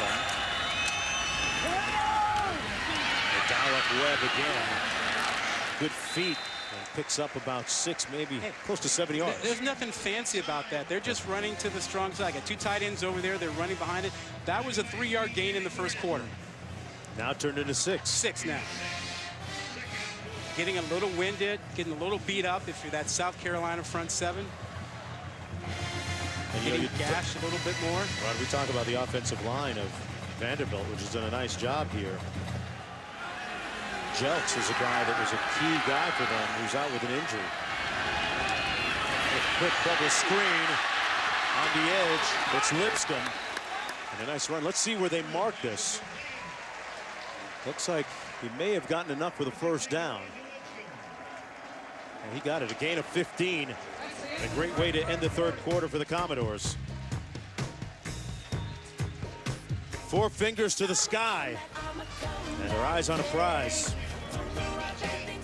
They dial up Webb again. Good feet. And picks up about 6, maybe close to 7 yards. There's nothing fancy about that. They're just running to the strong side. Got 2 tight ends over there. They're running behind it. That was a 3-yard gain in the first quarter. Now turned into 6. 6 now. Getting a little winded, getting a little beat up if you're that South Carolina front 7. And getting gashed a little bit more. Rod, we talk about the offensive line of Vanderbilt, which has done a nice job here. Jelks is a guy that was a key guy for them who's out with an injury. A quick double screen on the edge. It's Lipscomb. And a nice run. Let's see where they mark this. Looks like he may have gotten enough with a first down. And he got it. A gain of 15. A great way to end the third quarter for the Commodores. 4 fingers to the sky. And their eyes on a prize.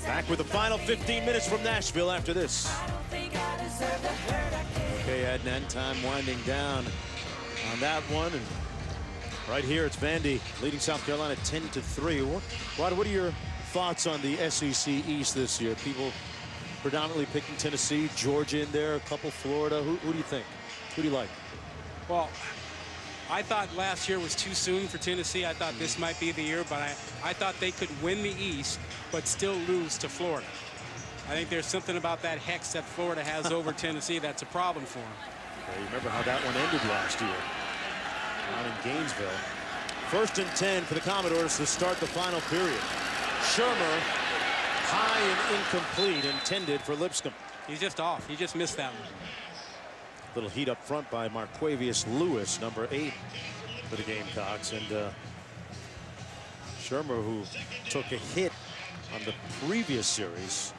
Back with the final 15 minutes from Nashville after this. Okay, Adnan, time winding down on that one. And right here, it's Vandy leading South Carolina 10-3. What are your thoughts on the SEC East this year? People predominantly picking Tennessee, Georgia in there, a couple Florida. Who do you think? Who do you like? Well, I thought last year was too soon for Tennessee. I thought this might be the year, but I thought they could win the East, but still lose to Florida. I think there's something about that hex that Florida has over Tennessee that's a problem for them. Yeah, you remember how that one ended last year down in Gainesville. 1st and 10 for the Commodores to start the final period. Shermer, high and incomplete, intended for Lipscomb. He's just off. He just missed that one. Little heat up front by Marquavius Lewis, number 8 for the Gamecocks. And Shermer, who took a hit on the previous series,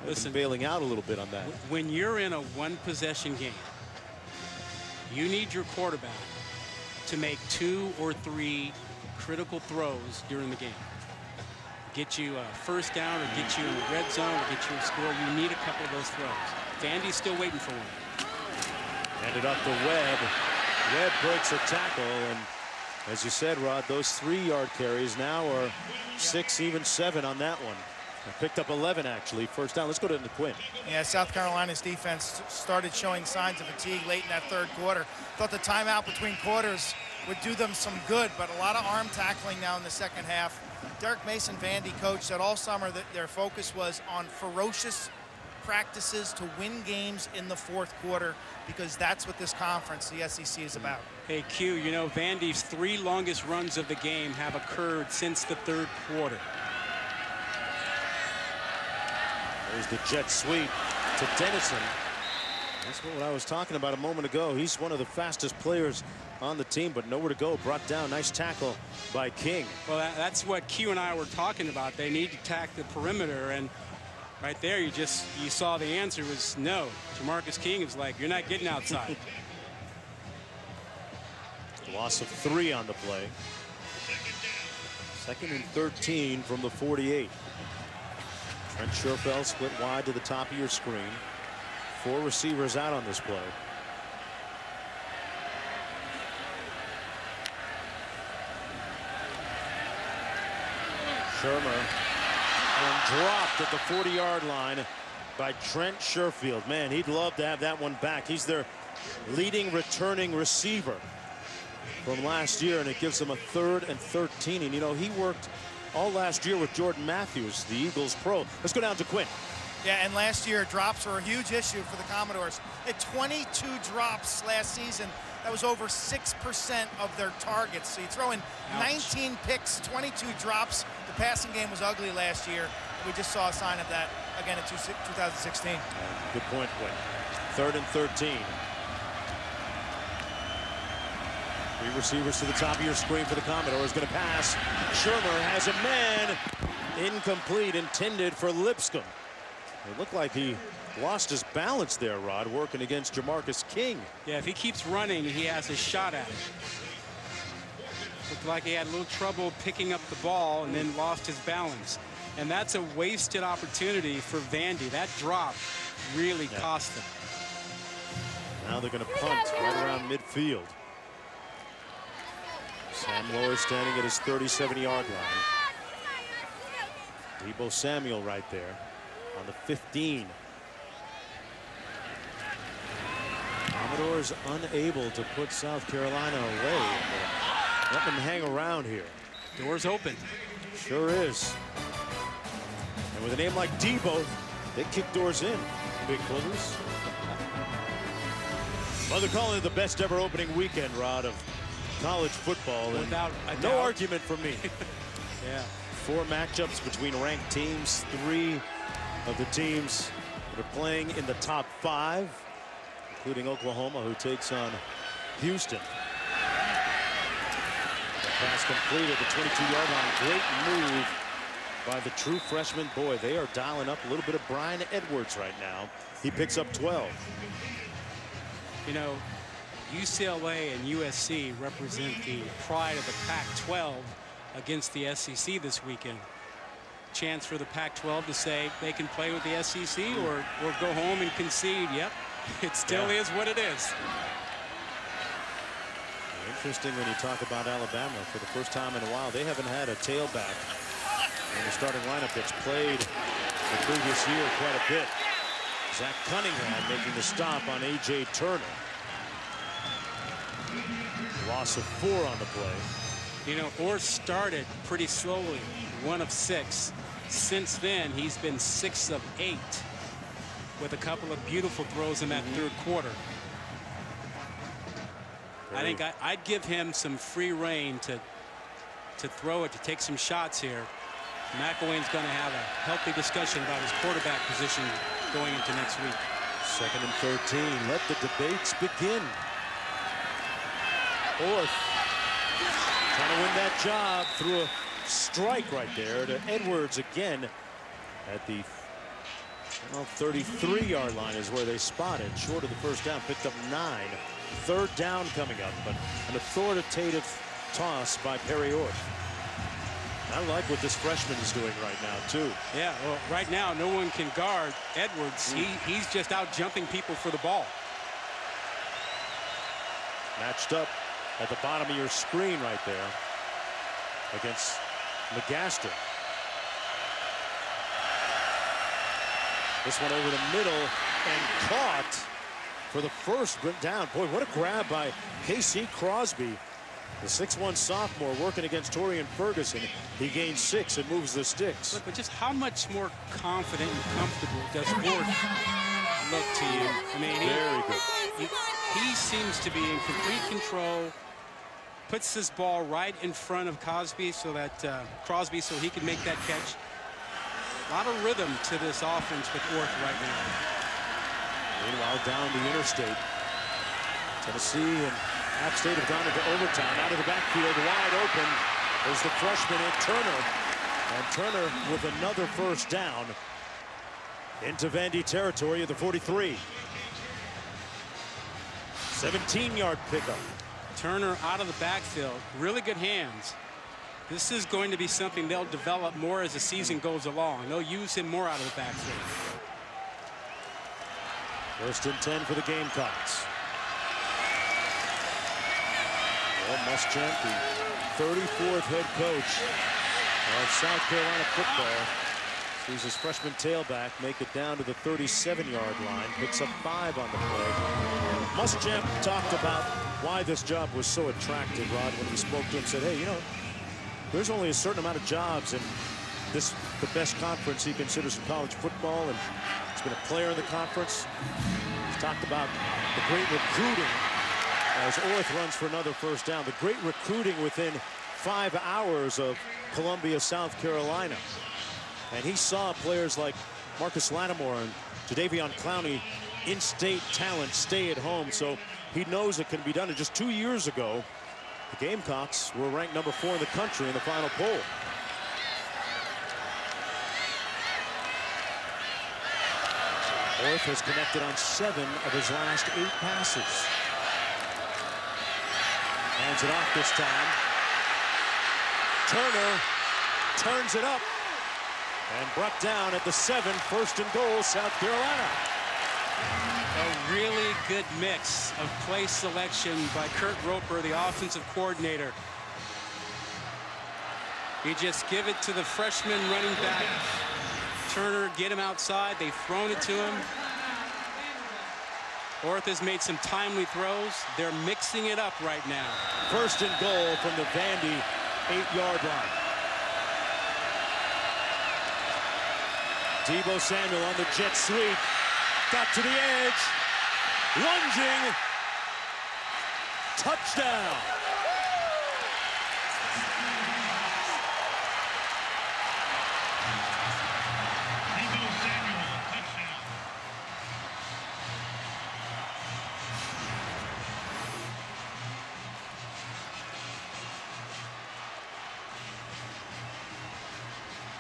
listen, bailing out a little bit on that. When you're in a one-possession game, you need your quarterback to make 2 or 3 critical throws during the game. Get you a first down or get you in the red zone or get you a score. You need a couple of those throws. Vandy's still waiting for one. Handed up to Webb. Webb breaks a tackle, and as you said, Rod, those 3-yard carries now are 6, even 7 on that one. I picked up 11 actually. First down. Let's go to Quinn. Yeah, South Carolina's defense started showing signs of fatigue late in that third quarter. Thought the timeout between quarters would do them some good, but a lot of arm tackling now in the second half. Derek Mason, Vandy coach, said all summer that their focus was on ferocious practices to win games in the fourth quarter, because that's what this conference, the SEC, is about. Hey, Q, you know, Vandy's 3 longest runs of the game have occurred since the third quarter. There's the jet sweep to Dennison. That's what I was talking about a moment ago. He's one of the fastest players on the team, but nowhere to go. Brought down. Nice tackle by King. Well, that's what Q and I were talking about. They need to attack the perimeter, and right there you saw the answer was no. Jamarcus King is like, you're not getting outside. Loss of 3 on the play. 2nd and 13 from the 48. Trent Sherfeld split wide to the top of your screen. 4 receivers out on this play. Shermer, and dropped at the 40-yard line by Trent Sherfield. Man, he'd love to have that one back. He's their leading returning receiver from last year, and it gives them a 3rd and 13. And you know, he worked all last year with Jordan Matthews, the Eagles pro. Let's go down to Quinn. Yeah, and last year drops were a huge issue for the Commodores. At 22 drops last season, that was over 6% of their targets. So you throw in 19 picks, 22 drops. The passing game was ugly last year. We just saw a sign of that again in 2016. Good point, Quinn. 3rd and 13. 3 receivers to the top of your screen for the Commodores. Going to pass. Shermer has a man. Incomplete, intended for Lipscomb. It looked like he lost his balance there, Rod, working against Jamarcus King. Yeah, if he keeps running, he has a shot at it. Looked like he had a little trouble picking up the ball and then lost his balance. And that's a wasted opportunity for Vandy. That drop really cost them. Now they're going to punt right around midfield. Sam Lowe standing at his 37-yard line. Debo Samuel right there on the 15. Commodores unable to put South Carolina away. Let them hang around here. Doors open. Sure is. And with a name like Debo, they kick doors in. Big bullies. Well, they're calling it the best ever opening weekend, Rod, of college football. Without a no doubt. argument from me. Yeah. 4 matchups between ranked teams. 3 of the teams that are playing in the top 5, including Oklahoma, who takes on Houston. The pass completed, the 22-yard line. Great move by the true freshman. Boy, they are dialing up a little bit of Brian Edwards right now. He picks up 12. You know, UCLA and USC represent the pride of the Pac-12 against the SEC this weekend. Chance for the Pac-12 to say they can play with the SEC or go home and concede. Yep, it still is what it is. Interesting when you talk about Alabama. For the first time in a while, they haven't had a tailback in the starting lineup that's played the previous year quite a bit. Zach Cunningham making the stop on A.J. Turner. Loss of 4 on the play. You know, Orr started pretty slowly, 1 of 6. Since then, he's been 6 of 8 with a couple of beautiful throws in that third quarter. I think I'd give him some free rein to throw it, to take some shots here. McIlwain's going to have a healthy discussion about his quarterback position going into next week. 2nd and 13. Let the debates begin. Orth trying to win that job through a strike right there to Edwards again at the 33-yard line is where they spotted. Short of the first down, picked up 9. 3rd down coming up, but an authoritative toss by Perry Orth. I like what this freshman is doing right now, too. Yeah, well, right now, no one can guard Edwards. He's just out jumping people for the ball. Matched up at the bottom of your screen right there against McGaster. This one over the middle and caught for the first down. Boy, what a grab by K.C. Crosby. The 6'1 sophomore working against Torian Ferguson. He gains 6 and moves the sticks. Look, but just how much more confident and comfortable does Orth look to you? I mean, very good. He seems to be in complete control. Puts this ball right in front of Crosby so that Crosby he can make that catch. A lot of rhythm to this offense with Orth right now. Meanwhile, down the interstate, Tennessee and App State have gone into overtime. Out of the backfield, wide open. There's the freshman in Turner. And Turner with another first down into Vandy territory at the 43. 17-yard pickup. Turner out of the backfield. Really good hands. This is going to be something they'll develop more as the season goes along. They'll use him more out of the backfield. 1st and 10 for the Gamecocks. Will Muschamp, the 34th head coach of South Carolina football, sees his freshman tailback make it down to the 37-yard line. Picks up 5 on the play. Muschamp talked about why this job was so attractive, Rod, when we spoke to him. Said, hey, you know, there's only a certain amount of jobs in the best conference he considers in college football, and he's been a player in the conference. He's talked about the great recruiting as Orth runs for another first down. The great recruiting within 5 hours of Columbia, South Carolina. And he saw players like Marcus Lattimore and Jadeveon Clowney, in-state talent, stay at home. So he knows it can be done. And just 2 years ago, the Gamecocks were ranked number 4 in the country in the final poll. Orth has connected on 7 of his last 8 passes. Hands it off this time. Turner turns it up and brought down at the 7. 1st and goal, South Carolina. A really good mix of play selection by Kurt Roper, the offensive coordinator. You just give it to the freshman running back. Turner, get him outside. They've thrown it to him. Orth has made some timely throws. They're mixing it up right now. 1st and goal from the Vandy 8-yard line. Deebo Samuel on the jet sweep. Got to the edge. Lunging. touchdown.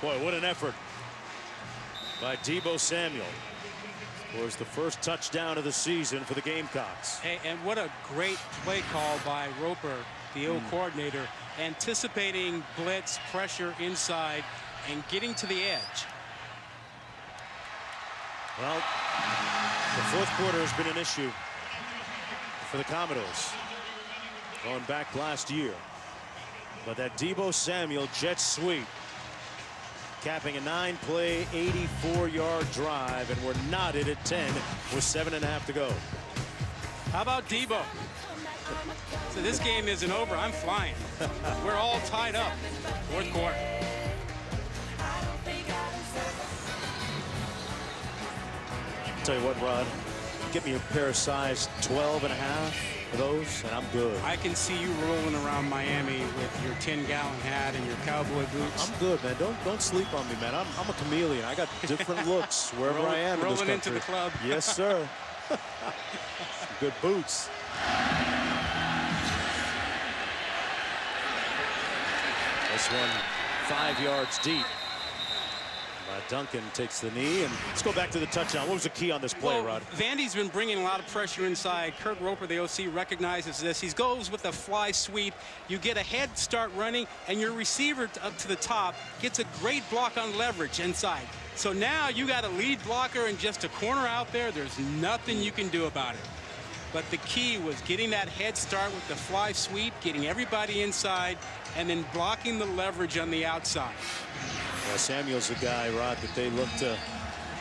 Boy, what an effort by Deebo Samuel. Was the first touchdown of the season for the Gamecocks. Hey, and what a great play call by Roper, the O coordinator, anticipating blitz, pressure inside, and getting to the edge. Well, the fourth quarter has been an issue for the Commodores going back last year. But that Deebo Samuel jet sweep capping a 9-play, 84-yard drive, and we're knotted at 10 with 7.5 to go. How about Deebo? So this game isn't over. I'm flying. We're all tied up. Fourth quarter. Tell you what, Rod, get me a pair of size 12.5 of those, and I'm good. I can see you rolling around Miami with your 10-gallon hat and your cowboy boots. I'm good, man. Don't sleep on me, man. I'm a chameleon. I got different looks wherever I am in this country. Rolling into the club. Yes, sir. Good boots. This one 5 yards deep. Duncan takes the knee, and let's go back to the touchdown. What was the key on this play, Rod? Vandy's been bringing a lot of pressure inside. Kurt Roper, the OC, recognizes this. He goes with a fly sweep. You get a head start running, and your receiver up to the top gets a great block on leverage inside. So now you got a lead blocker and just a corner out there. There's nothing you can do about it. But the key was getting that head start with the fly sweep, getting everybody inside, and then blocking the leverage on the outside. Yeah, Samuel's the guy, Rod, that they look to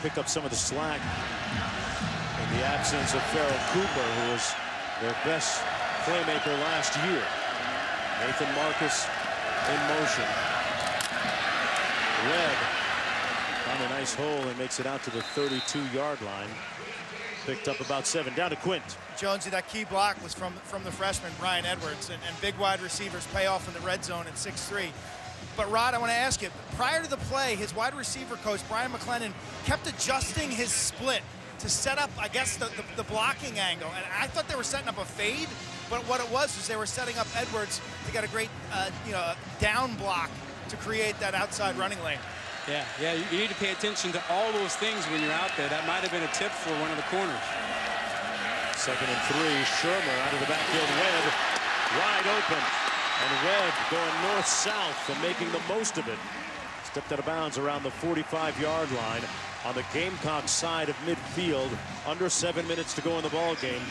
pick up some of the slack in the absence of Farrell Cooper, who was their best playmaker last year. Nathan Marcus in motion. Webb found a nice hole and makes it out to the 32-yard line. Picked up about 7. Down to Quint. Jonesy, that key block was from the freshman, Brian Edwards, and big wide receivers pay off in the red zone at 6'3". But, Rod, I want to ask you, prior to the play, his wide receiver coach, Brian McLennan, kept adjusting his split to set up, I guess, the blocking angle. And I thought they were setting up a fade, but what it was they were setting up Edwards to get a great, down block to create that outside running lane. Yeah, you need to pay attention to all those things when you're out there. That might have been a tip for one of the corners. 2nd and 3, Shermer out of the backfield. Webb wide open. And Webb going north-south and making the most of it. Stepped out of bounds around the 45-yard line on the Gamecocks side of midfield. Under 7 minutes to go in the ball game.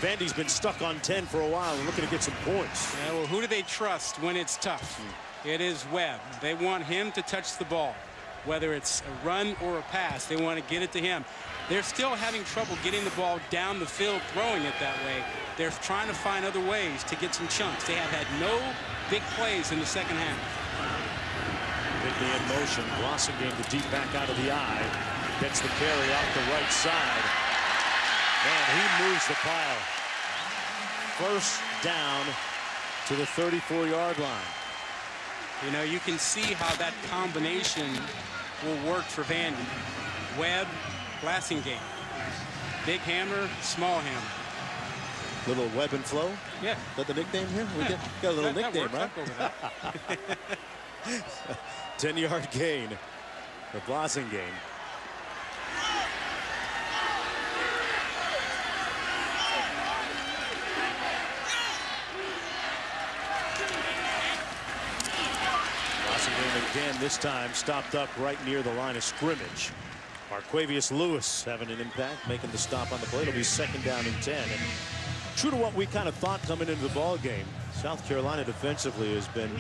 Vandy's been stuck on 10 for a while and looking to get some points. Yeah, well, who do they trust when it's tough? It is Webb. They want him to touch the ball. Whether it's a run or a pass, they want to get it to him. They're still having trouble getting the ball down the field, throwing it that way. They're trying to find other ways to get some chunks. They have had no big plays in the second half. Bigby in motion. Blossingame the deep back out of the eye. Gets the carry off the right side. Man, he moves the pile. First down to the 34-yard line. You know, you can see how that combination will work for Vandy. Webb, Blassingame. Big hammer, small hammer. Little Webb and Flow? Yeah. Is that the nickname here? We got a little nickname, right? 10-yard gain for Blassingame. Blassingame again, this time stopped up right near the line of scrimmage. Marquavius Lewis having an impact, making the stop on the play. It'll be 2nd down and 10. And true to what we kind of thought coming into the ball game, South Carolina defensively has been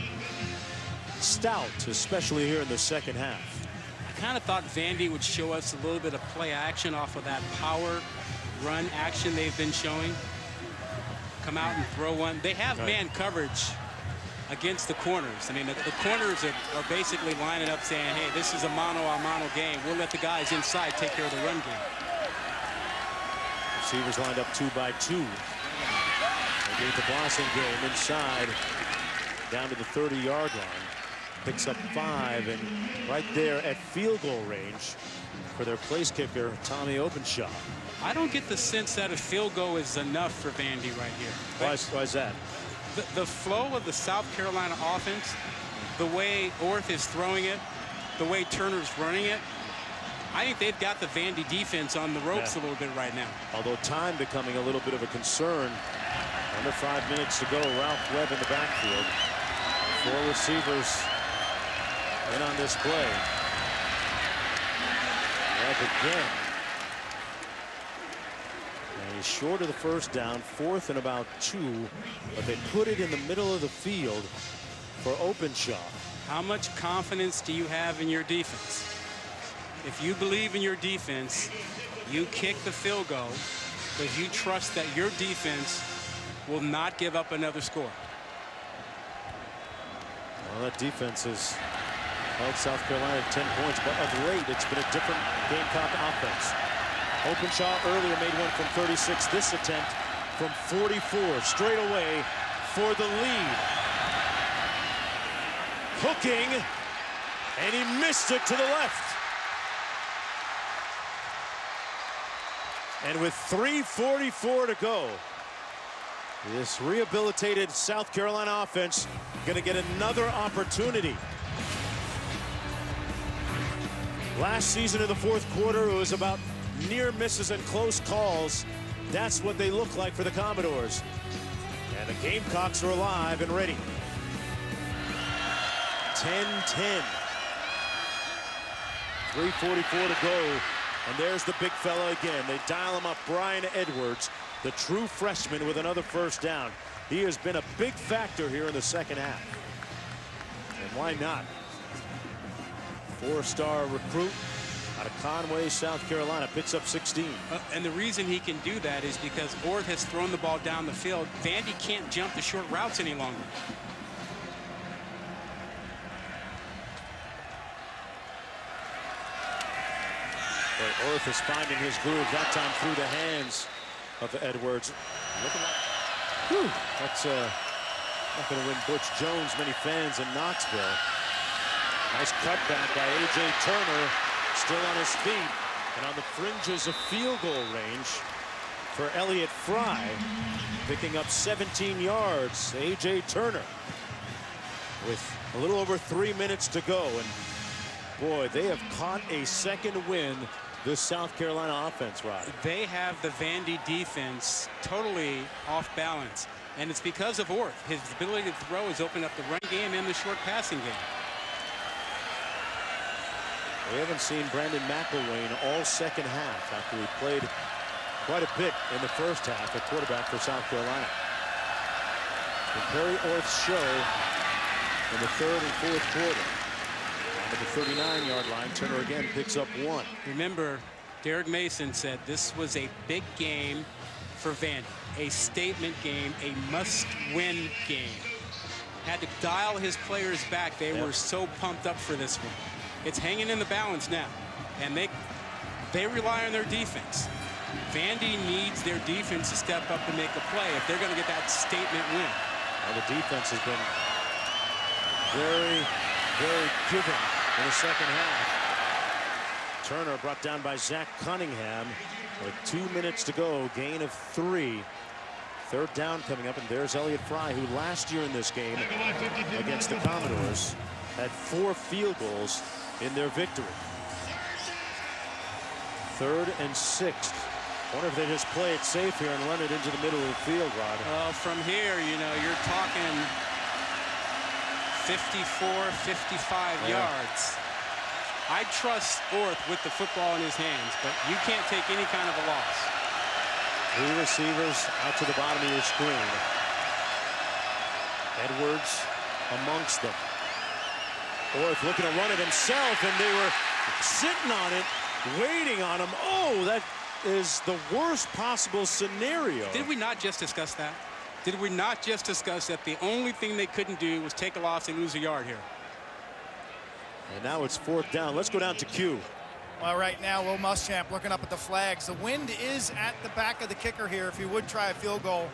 stout, especially here in the second half. I kind of thought Vandy would show us a little bit of play action off of that power run action they've been showing. Come out and throw one. They have man coverage against the corners. I mean, the corners are basically lining up saying, hey, this is a mano-a-mano game. We'll let the guys inside take care of the run game. Receivers lined up 2 by 2. Gave the Blossom game inside down to the 30-yard line. Picks up 5, and right there at field goal range for their place kicker, Tommy Openshaw. I don't get the sense that a field goal is enough for Vandy right here. Why is that? The flow of the South Carolina offense, the way Orth is throwing it, the way Turner's running it, I think they've got the Vandy defense on the ropes a little bit right now. Although time becoming a little bit of a concern. Under 5 minutes to go. Ralph Webb in the backfield. 4 receivers in on this play. Webb again. And he's short of the first down. 4th and about 2. But they put it in the middle of the field for Openshaw. How much confidence do you have in your defense? If you believe in your defense, you kick the field goal because you trust that your defense will not give up another score. Well, that defense has held South Carolina to 10 points, but of late it's been a different Gamecock offense. Openshaw earlier made one from 36. This attempt from 44, straight away for the lead. Hooking, and he missed it to the left. And with 3:44 to go, this rehabilitated South Carolina offense going to get another opportunity. Last season in the 4th quarter, it was about near misses and close calls. That's what they look like for the Commodores. And the Gamecocks are alive and ready. 10-10. 3:44 to go. And there's the big fella again. They dial him up. Brian Edwards, the true freshman, with another first down. He has been a big factor here in the second half. And why not? 4-star recruit out of Conway, South Carolina, picks up 16. And the reason he can do that is because Orth has thrown the ball down the field. Vandy can't jump the short routes any longer. But Orth is finding his groove, that time through the hands of Edwards. Looking like, whew, that's not going to win Butch Jones many fans in Knoxville. Nice cutback by A.J. Turner, still on his feet and on the fringes of field goal range for Elliott Fry, picking up 17 yards. A.J. Turner with a little over 3 minutes to go, and boy, they have caught a second win, this South Carolina offense, Rod. They have the Vandy defense totally off balance, and it's because of Orth. His ability to throw has opened up the run game and the short passing game. We haven't seen Brandon McIlwain all second half after he played quite a bit in the first half at quarterback for South Carolina. And Perry Orth's show in the 3rd and 4th quarter. At the 39-yard line, Turner again picks up 1. Remember, Derek Mason said this was a big game for Vandy, a statement game, a must-win game. Had to dial his players back. They were so pumped up for this one. It's hanging in the balance now, and they rely on their defense. Vandy needs their defense to step up and make a play if they're going to get that statement win. Well, the defense has been very, very giving in the second half. Turner brought down by Zach Cunningham with 2 minutes to go. Gain of 3. 3rd down coming up, and there's Elliott Fry, who last year in this game against the Commodores had 4 field goals in their victory. 3rd and 6th. Wonder if they just play it safe here and run it into the middle of the field, Rod. Well, from here, you know, you're talking 54, 55 yards. I trust Orth with the football in his hands, but you can't take any kind of a loss. 3 receivers out to the bottom of your screen. Edwards amongst them. Orth looking to run it himself, and they were sitting on it, waiting on him. Oh, that is the worst possible scenario. Did we not just discuss that? Did we not just discuss that the only thing they couldn't do was take a loss and lose a yard here? And now it's 4th down. Let's go down to Q. Well, right now, Will Muschamp looking up at the flags. The wind is at the back of the kicker here if he would try a field goal.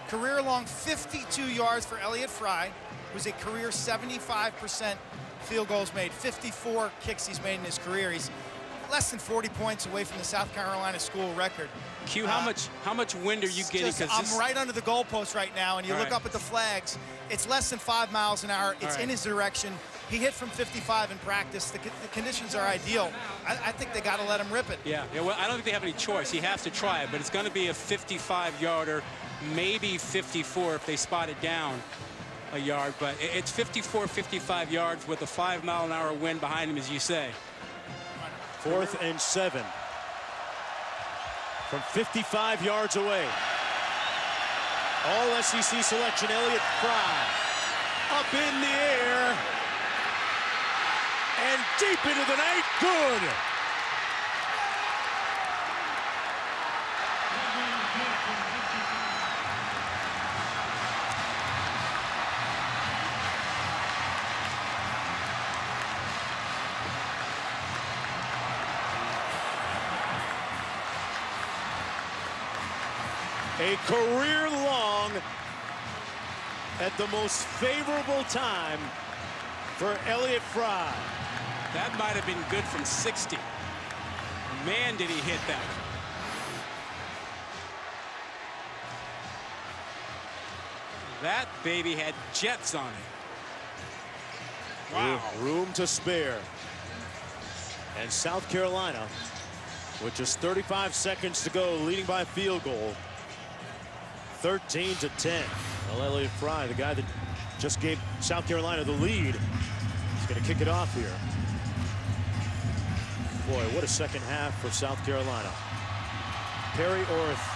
Career-long 52 yards for Elliott Fry, who's a career 75% field goals made, 54 kicks he's made in his career. He's less than 40 points away from the South Carolina school record. Q, how much wind are you getting? I'm right under the goalpost right now, and you look up at the flags. It's less than 5 miles an hour. It's in his direction. He hit from 55 in practice. The conditions are ideal. I think they got to let him rip it. Yeah, well, I don't think they have any choice. He has to try it, but it's going to be a 55-yarder, maybe 54 if they spot it down a yard. But it's 54, 55 yards with a 5-mile-an-hour wind behind him, as you say. 4th and 7 from 55 yards away. All SEC selection, Elliott Fry. Up in the air. And deep into the night, good. A career long at the most favorable time for Elliott Fry. That might have been good from 60. Man, did he hit that. That baby had jets on it. Wow. Room to spare. And South Carolina, with just 35 seconds to go, leading by a field goal. 13-10. Well, Elliott Fry, the guy that just gave South Carolina the lead, is going to kick it off here. Boy, what a second half for South Carolina. Perry Orth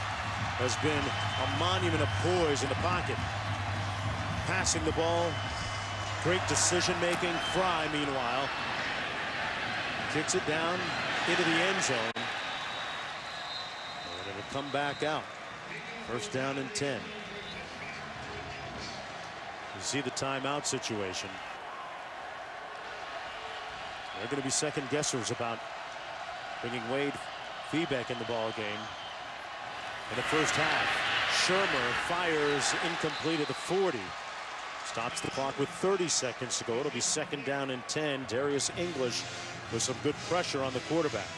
has been a monument of poise in the pocket. Passing the ball, great decision-making. Fry, meanwhile, kicks it down into the end zone. And it'll come back out. First down and 10. You see the timeout situation. They're going to be second guessers about bringing Wade Feebeck in the ball game. In the first half, Shermer fires incomplete at the 40. Stops the clock with 30 seconds to go. It'll be second down and 10. Darius English with some good pressure on the quarterback.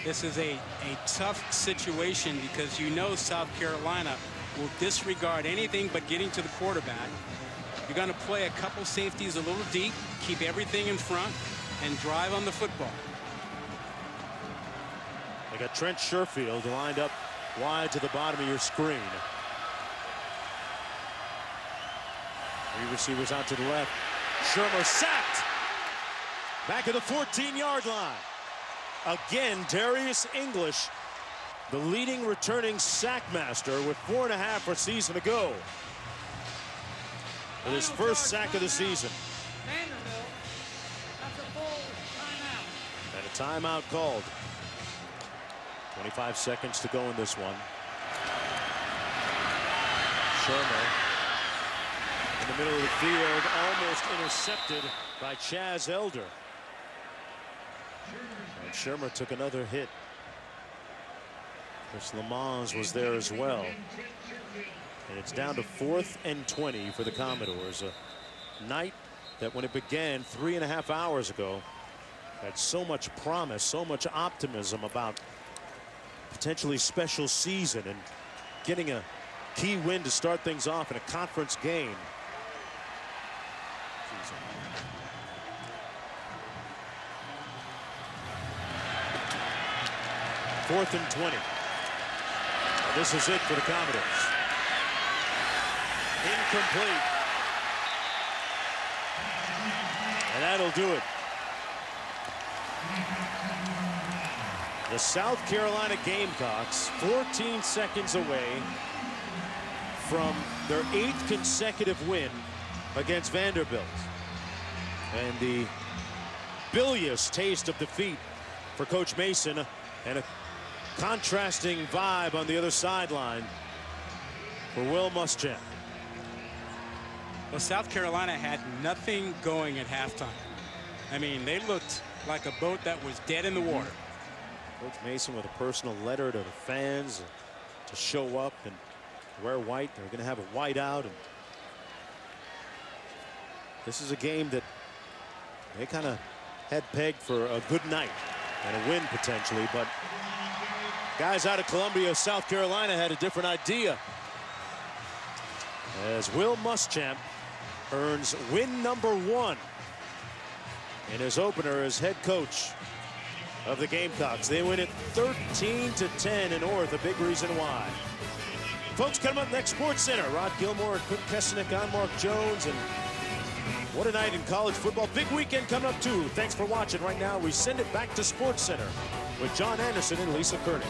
This is a tough situation because you know South Carolina will disregard anything but getting to the quarterback. You're going to play a couple safeties a little deep, keep everything in front, and drive on the football. They got Trent Sherfield lined up wide to the bottom of your screen. Three receivers out to the left. Shermer sacked. Back at the 14-yard line. Again, Darius English, the leading returning sack master with 4.5 for season to go. With his first sack of the season. Vanderbilt, that's a full timeout. And a timeout called. 25 seconds to go in this one. Shermer in the middle of the field, almost intercepted by Chaz Elder. And Shermer took another hit. Chris Lamons was there as well. And it's down to 4th and 20 for the Commodores. A night that, when it began 3.5 hours ago, had so much promise, so much optimism about potentially special season and getting a key win to start things off in a conference game. 4th and 20. Well, this is it for the Commodores. Incomplete. And that'll do it. The South Carolina Gamecocks 14 seconds away from their 8th consecutive win against Vanderbilt. And the bilious taste of defeat for Coach Mason, and a contrasting vibe on the other sideline for Will Muschamp. Well, South Carolina had nothing going at halftime. I mean, they looked like a boat that was dead in the water. Coach Mason with a personal letter to the fans, to show up and wear white. They're going to have a white out, and this is a game that they kind of had pegged for a good night and a win potentially, but guys out of Columbia, South Carolina had a different idea, as Will Muschamp earns win number 1 in his opener as head coach of the Gamecocks. They win it 13-10 in North, a big reason why. Folks, coming up next, Sports Center. Rod Gilmore and Quick Kesenick on Mark Jones, and what a night in college football. Big weekend coming up too. Thanks for watching. Right now we send it back to Sports Center with John Anderson and Lisa Kerning.